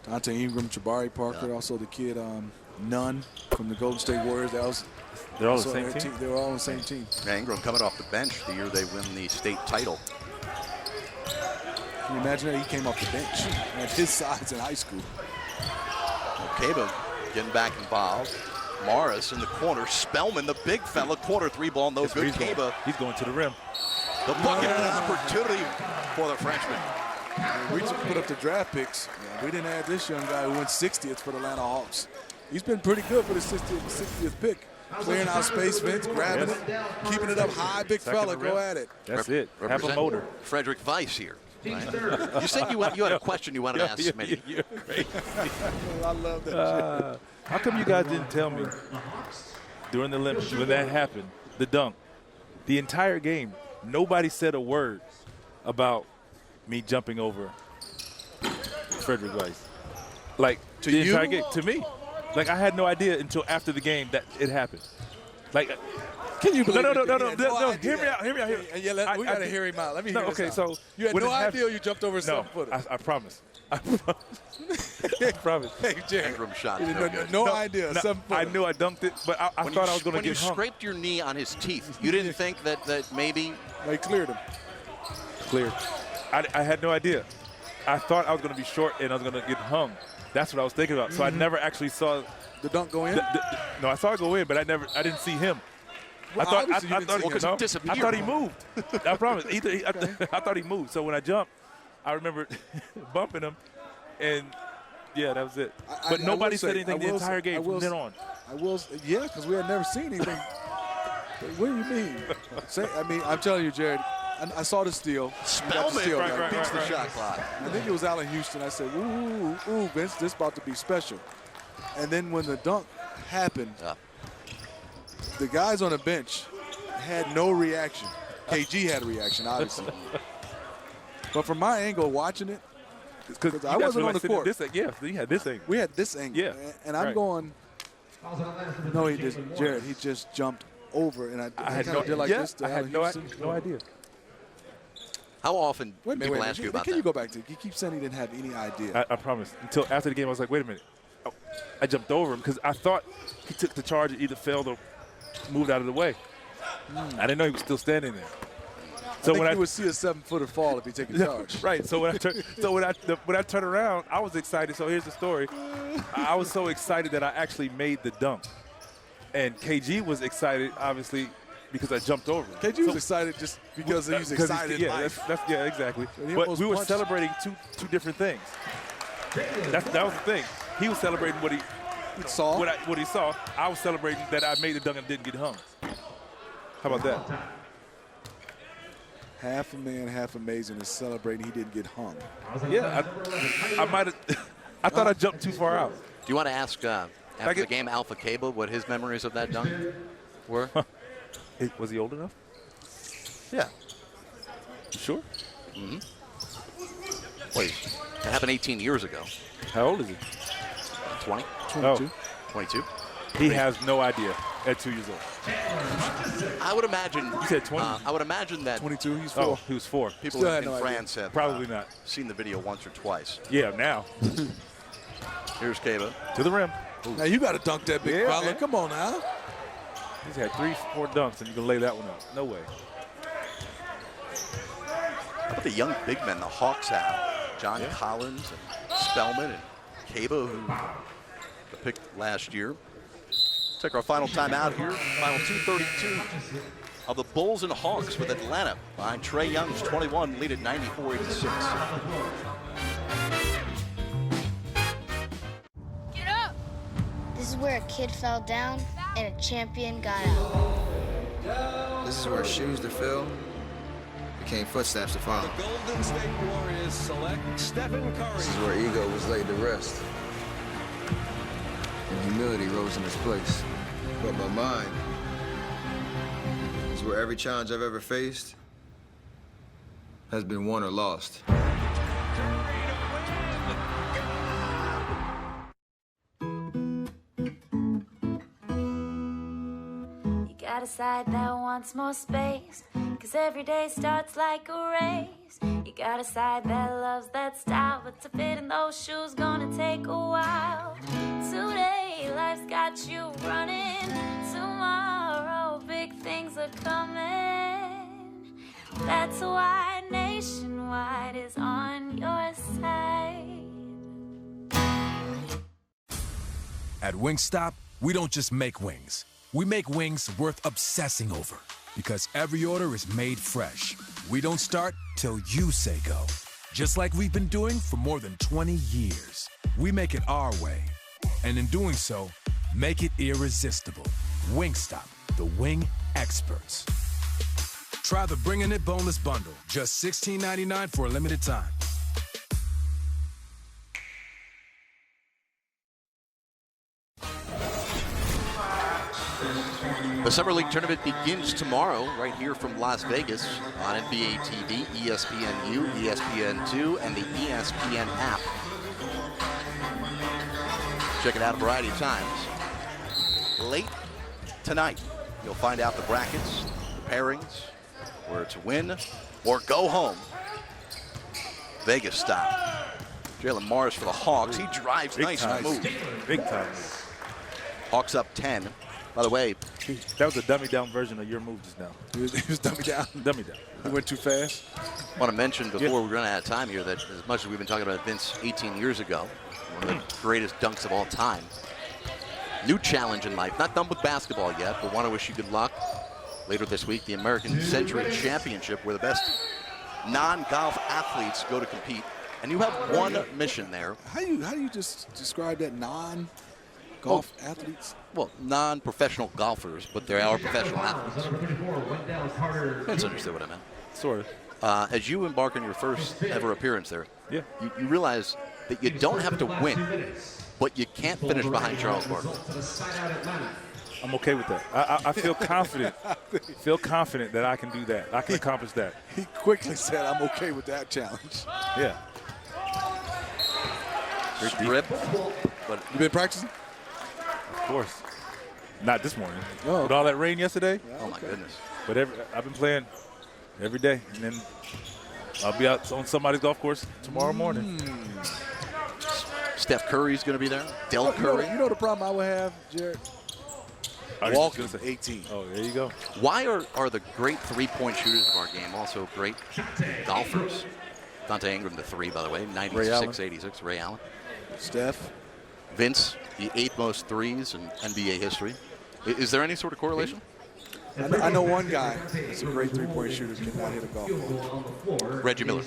Dante Ingram, Jabari Parker, also the kid Nunn from the Golden State Warriors. They're all the same team? They were all on the same team. Yeah, Ingram coming off the bench the year they win the state title. Can you imagine that he came off the bench at his size in high school? Okeba getting back involved. Morris in the corner. Spellman, the big fella, corner 3 ball, no good. Okeba. He's going to the rim. The bucket opportunity for the Frenchman. We just put up the draft picks. We didn't add this young guy who went 60th for the Atlanta Hawks. He's been pretty good for the 60th pick. Clearing out space, Vince, grabbing it, keeping it up high. Big fella, go at it. That's it. Have a motor. Frederick Weiss here. Right? You said you had a question you wanted to ask Smitty. You're crazy. I love that shit. How come you guys didn't tell me during the Olympics when that happened, the dunk, the entire game, nobody said a word about me jumping over Frederick Weiss? Like, to the you? entire game, to me. Like, I had no idea until after the game that it happened. Like, can you believe no, Hear me out. We got to hear him out. Let me hear this out. So you had when no it happened- idea you jumped over a No, 7-footer. I promise. I promise. Hey, Jerry. Ingram shot. No idea. No, 7-footer. I knew I dunked it, but I thought I was going to When get you hung. scraped your knee on his teeth, you didn't think that maybe They cleared him. Cleared. I had no idea. I thought I was going to be short and I was going to get hung. That's what I was thinking about. So I never actually saw the dunk go in. No, I saw it go in, but I didn't see him. Well, I obviously you didn't see him. disappeared. I thought he moved. I promise. I thought he moved. So when I jumped, I remember bumping him, and yeah, that was it. But nobody said anything the entire game from then on. Yeah, because we had never seen anything. What do you mean? I'm telling you, Jared, I saw the steal. Spellman beats the shot clock. I think it was Allen Houston. I said, ooh, Vince, this about to be special. And then when the dunk happened, the guys on the bench had no reaction. KG had a reaction, obviously. But from my angle watching it, because I wasn't on the court. We had this angle. We had this angle. Yeah. And I'm going, no, he just, Jared, he just jumped over. And I had no, did like this to Allen Houston. No idea. How often people ask you about can that? you go back to? He keeps saying he didn't have any idea. I promise. Until after the game, I was like, wait a minute. Oh, I jumped over him because I thought he took the charge and either failed or moved out of the way. I didn't know he was still standing there. So when you would see a 7-footer fall if he take a charge. Right. So when I turned around, I was excited. So here's the story. I was so excited that I actually made the dunk. And KG was excited, obviously, because I jumped over him. KG was excited just because he was excited. Yeah, exactly. But we were celebrating two different things. That was the thing. He was celebrating what he saw. What he saw. I was celebrating that I made the dunk and didn't get hung. How about that? Half a man, half amazing is celebrating he didn't get hung. Yeah, I might have. I thought I jumped too far out. Do you want to ask after the game Alpha Cable what his memories of that dunk were? Was he old enough? Yeah. You sure? Mm-hmm. Wait, that happened 18 years ago. How old is he? 20. 22. 22. He has no idea at 2 years old. I would imagine. You said 20. I would imagine that 22. He's 4. Oh, he was 4. People in France have probably not seen the video once or twice. Yeah, now. Here's Cava to the rim. Ooh. Now you got to dunk that big fella. Come on now. He's had 3-4 dunks, and you can lay that one up. No way. How about the young big men the Hawks have? John Collins and Spellman and Cava, who the pick last year. Take our final time out here. Final 2:32 of the Bulls and Hawks with Atlanta behind Trae Young's 21 lead at 94-86. Get up! This is where a kid fell down and a champion got out. This is where shoes to fill became footsteps to follow. The Golden State Warriors select Stephen Curry. This is where ego was laid to rest. And humility rose in its place. But my mind is where every challenge I've ever faced has been won or lost. You got a side that wants more space, 'cause every day starts like a race. You got a side that loves that style, but to fit in those shoes gonna take a while. Today, life's got you running. Tomorrow, big things are coming. That's why Nationwide is on your side. At Wingstop, we don't just make wings. We make wings worth obsessing over, because every order is made fresh. We don't start till you say go. Just like we've been doing for more than 20 years. We make it our way. And in doing so, make it irresistible. Wingstop, the wing experts. Try the Bringin' It Boneless Bundle, just $16.99 for a limited time. The Summer League Tournament begins tomorrow right here from Las Vegas on NBA TV, ESPNU, ESPN2, and the ESPN app. Check it out a variety of times. Late tonight, you'll find out the brackets, the pairings, where to win or go home. Vegas style. Jalen Morris for the Hawks. He drives nice move. Big time. Hawks up 10. By the way, that was a dummy down version of your move just now. He was dummy down. Dummy down. He went too fast. I want to mention before we run out of time here that as much as we've been talking about Vince 18 years ago, one of the greatest dunks of all time, new challenge in life. Not done with basketball yet, but want to wish you good luck. Later this week, the American Century Championship, where the best non-golf athletes go to compete. And you have one mission there. How do you just describe that non-golf athletes? Well, non-professional golfers, but they are professional athletes. Vince understood what I meant. Sort of. As you embark on your first ever appearance there, Yeah. you realize that you don't have to win, but you can't finish behind Charles Barkley. I'm okay with that. I feel confident. Feel confident that I can do that. I can accomplish that. He quickly said, I'm okay with that challenge. Yeah. Strip. But you been practicing? Of course. Not this morning. Oh. With all that rain yesterday. Oh, my goodness. But I've been playing every day. And then I'll be out on somebody's golf course tomorrow morning. Steph Curry's going to be there. Del Curry. You know the problem I would have, Jared? Walking 18. Oh, there you go. Why are the great three-point shooters of our game also great golfers? Dante Ingram, the three, by the way, 96-86. Ray Allen. Steph. Vince, the 8th most threes in NBA history. Is there any sort of correlation? I know one guy that's a great three-point shooter, cannot hit a golf ball. Reggie Miller.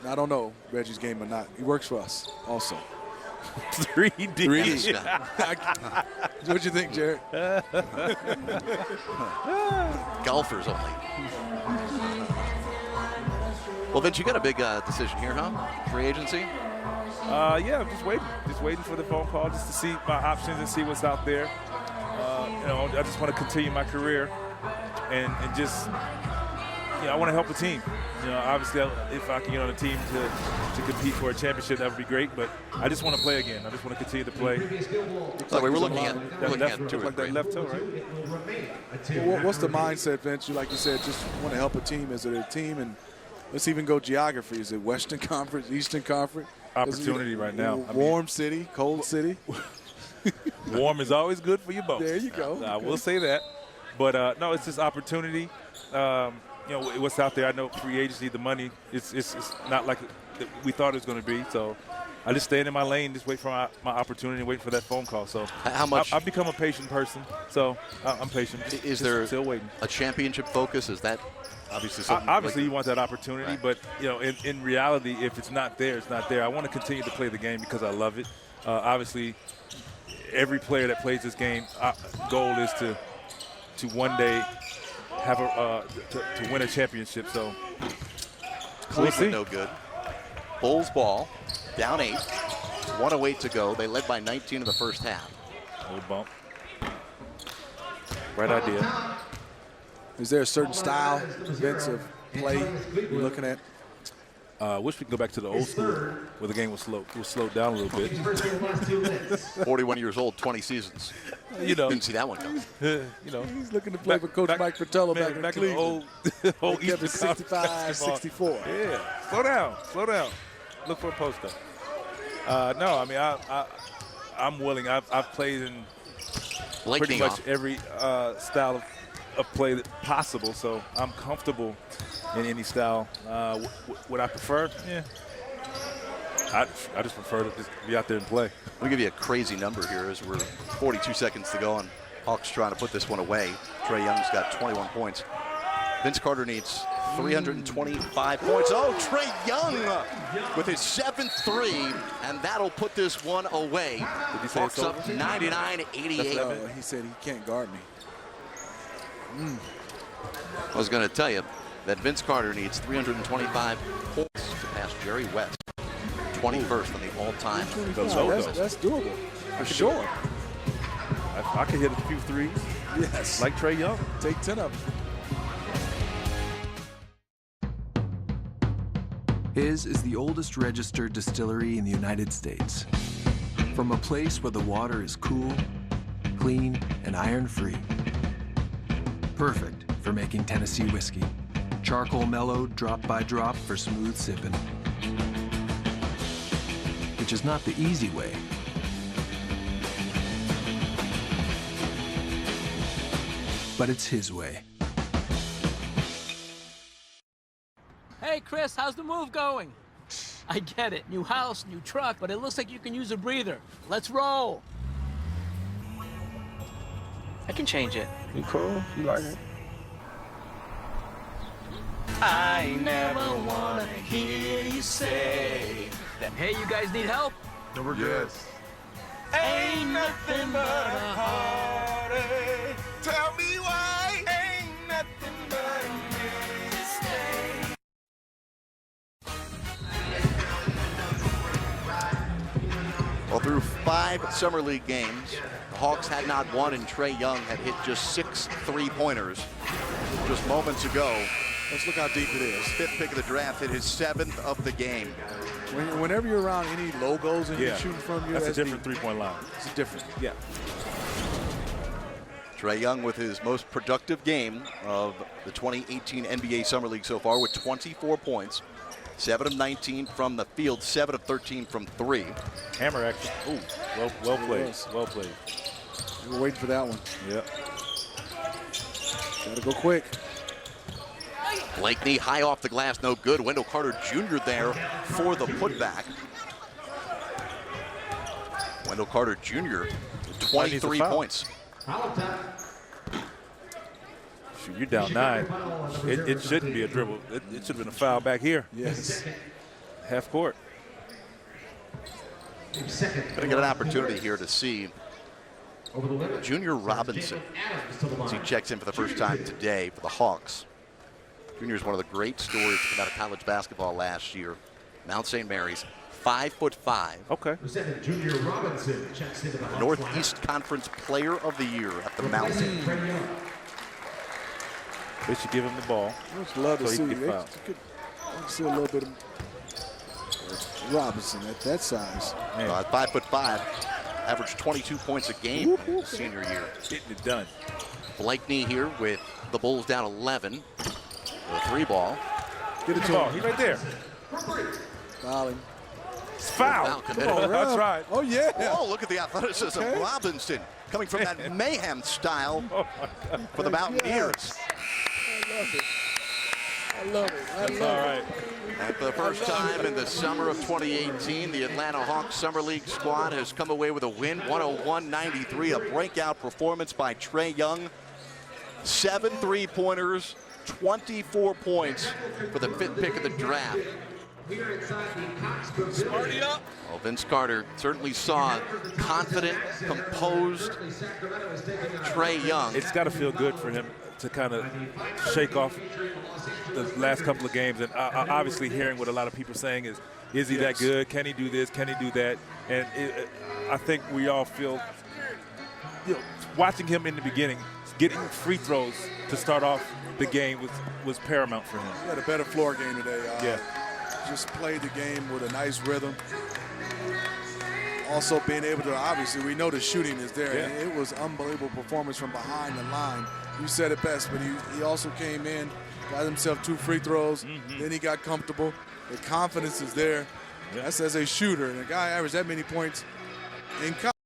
I don't know Reggie's game or not. He works for us also. 3D. 3D. What you think, Jared? Golfers only. Well, Vince, you got a big decision here, huh? Free agency? Yeah, I'm just waiting for the phone call just to see my options and see what's out there. I just want to continue my career and just, I want to help the team. Obviously, if I can get on a team to compete for a championship, that would be great. But I just want to play again. I just want to continue to play. So we're looking at two or three. That left toe, right? Well, what's the mindset, Vince? Like you said, just want to help a team. Is it a team? And let's even go geography. Is it Western Conference, Eastern Conference? Opportunity right now. Warm city, cold city. Warm is always good for you both. There you go. I will say that. But, no, it's just opportunity. What's out there. I know free agency, the money, it's not like we thought it was going to be. So I just stay in my lane, just wait for my opportunity, wait for that phone call. So how much? I've become a patient person, so I'm patient. Is there still waiting a championship focus? Is that obviously something? Obviously, you want that opportunity, right. But in reality, if it's not there, it's not there. I want to continue to play the game because I love it. Obviously, every player that plays this game, goal is to one day have to win a championship. So we'll see. No good. Bulls ball, down 8, 1:08 to go. They led by 19 in the first half. Little bump. Right idea. Is there a certain style, Vince, of play you're looking at? Wish we could go back to the old school where the game was slowed down a little bit. 41 years old, 20 seasons. Didn't see that one coming. He's looking to play for Coach Mike Fratello back in Cleveland. The old He kept it Eastern 65, 64. Yeah, slow down. Look for a post-up. No, I mean, I'm willing. I've played in pretty much every style of play that possible, so I'm comfortable in any style. What I prefer, I just prefer to just be out there and play. We'll give you a crazy number here as we're 42 seconds to go, and Hawks trying to put this one away. Trae Young's got 21 points. Vince Carter needs 325 points. Oh, Trae Young with his 7th three, and that'll put this one away. Did he say Hawks it's up over? 99-88. He said he can't guard me. I was going to tell you that Vince Carter needs 325 points to pass Jerry West, 21st on the all-time. That's doable, for sure. I could hit a few threes. Yes. Like Trae Young. Take 10 of them. His is the oldest registered distillery in the United States. From a place where the water is cool, clean, and iron-free. Perfect for making Tennessee whiskey. Charcoal mellowed drop by drop for smooth sipping. Which is not the easy way. But it's his way. Hey, Chris, how's the move going? I get it. New house, new truck, but it looks like you can use a breather. Let's roll. I can change it. You cool? You like it? I never wanna hear you say that, hey, you guys need help? No, we're good. Ain't nothing but a heartache. Tell me why. Ain't nothing but a mistake. Through 5 Summer League games, the Hawks had not won, and Trae Young had hit just 6 3-pointers just moments ago. Let's look how deep it is. 5th pick of the draft, hit his 7th of the game. Whenever you're around any logos and you're shooting from you, that's a different three-point line. It's different. Yeah. Trae Young with his most productive game of the 2018 NBA Summer League so far with 24 points. 7 of 19 from the field, 7 of 13 from 3. Hammer action. Ooh, well played. Well played. We were waiting for that one. Yep. Got to go quick. Blakeney high off the glass, no good. Wendell Carter Jr. there for the putback. Wendell Carter Jr. 23 points. Shoot, you're down 9. It shouldn't be a dribble. It should have been a foul back here. Yes. Half court. Gonna get an opportunity here to see Junior Robinson as he checks in for the first time today for the Hawks. Junior is one of the great stories to come out of college basketball last year. Mount St. Mary's, 5'5". Okay. Junior Robinson checks into the Northeast Conference Player of the Year at the Mountain. They should give him the ball. I just love to so see. he can foul. See a little bit of Robinson at that size. 5'5", averaged 22 points a game his senior year. Getting it done. Blakeney here with the Bulls down 11. The 3-ball. Get it to ball. him. He's right there. Fouling. It's foul. That's right. Oh, yeah. Oh, look at the athleticism. Okay. Robinson coming from that mayhem style for the Mountaineers. I love it. That's all right. And for the first time in the summer of 2018, the Atlanta Hawks Summer League squad has come away with a win, 101-93, a breakout performance by Trae Young. 7 3-pointers, 24 points for the 5th pick of the draft. Well, Vince Carter certainly saw confident, composed Trae Young. It's got to feel good for him to kind of shake off the last couple of games. And obviously hearing what a lot of people are saying is he that good? Can he do this? Can he do that? And I think we all feel, watching him in the beginning, getting free throws to start off the game was paramount for him. He had a better floor game today. Yeah. Just played the game with a nice rhythm. Also being able to, obviously, we know the shooting is there. Yeah. And it was unbelievable performance from behind the line. You said it best, but he also came in, got himself 2 free throws. Then he got comfortable. The confidence is there. Yeah. That's as a shooter. And a guy averaged that many points in college.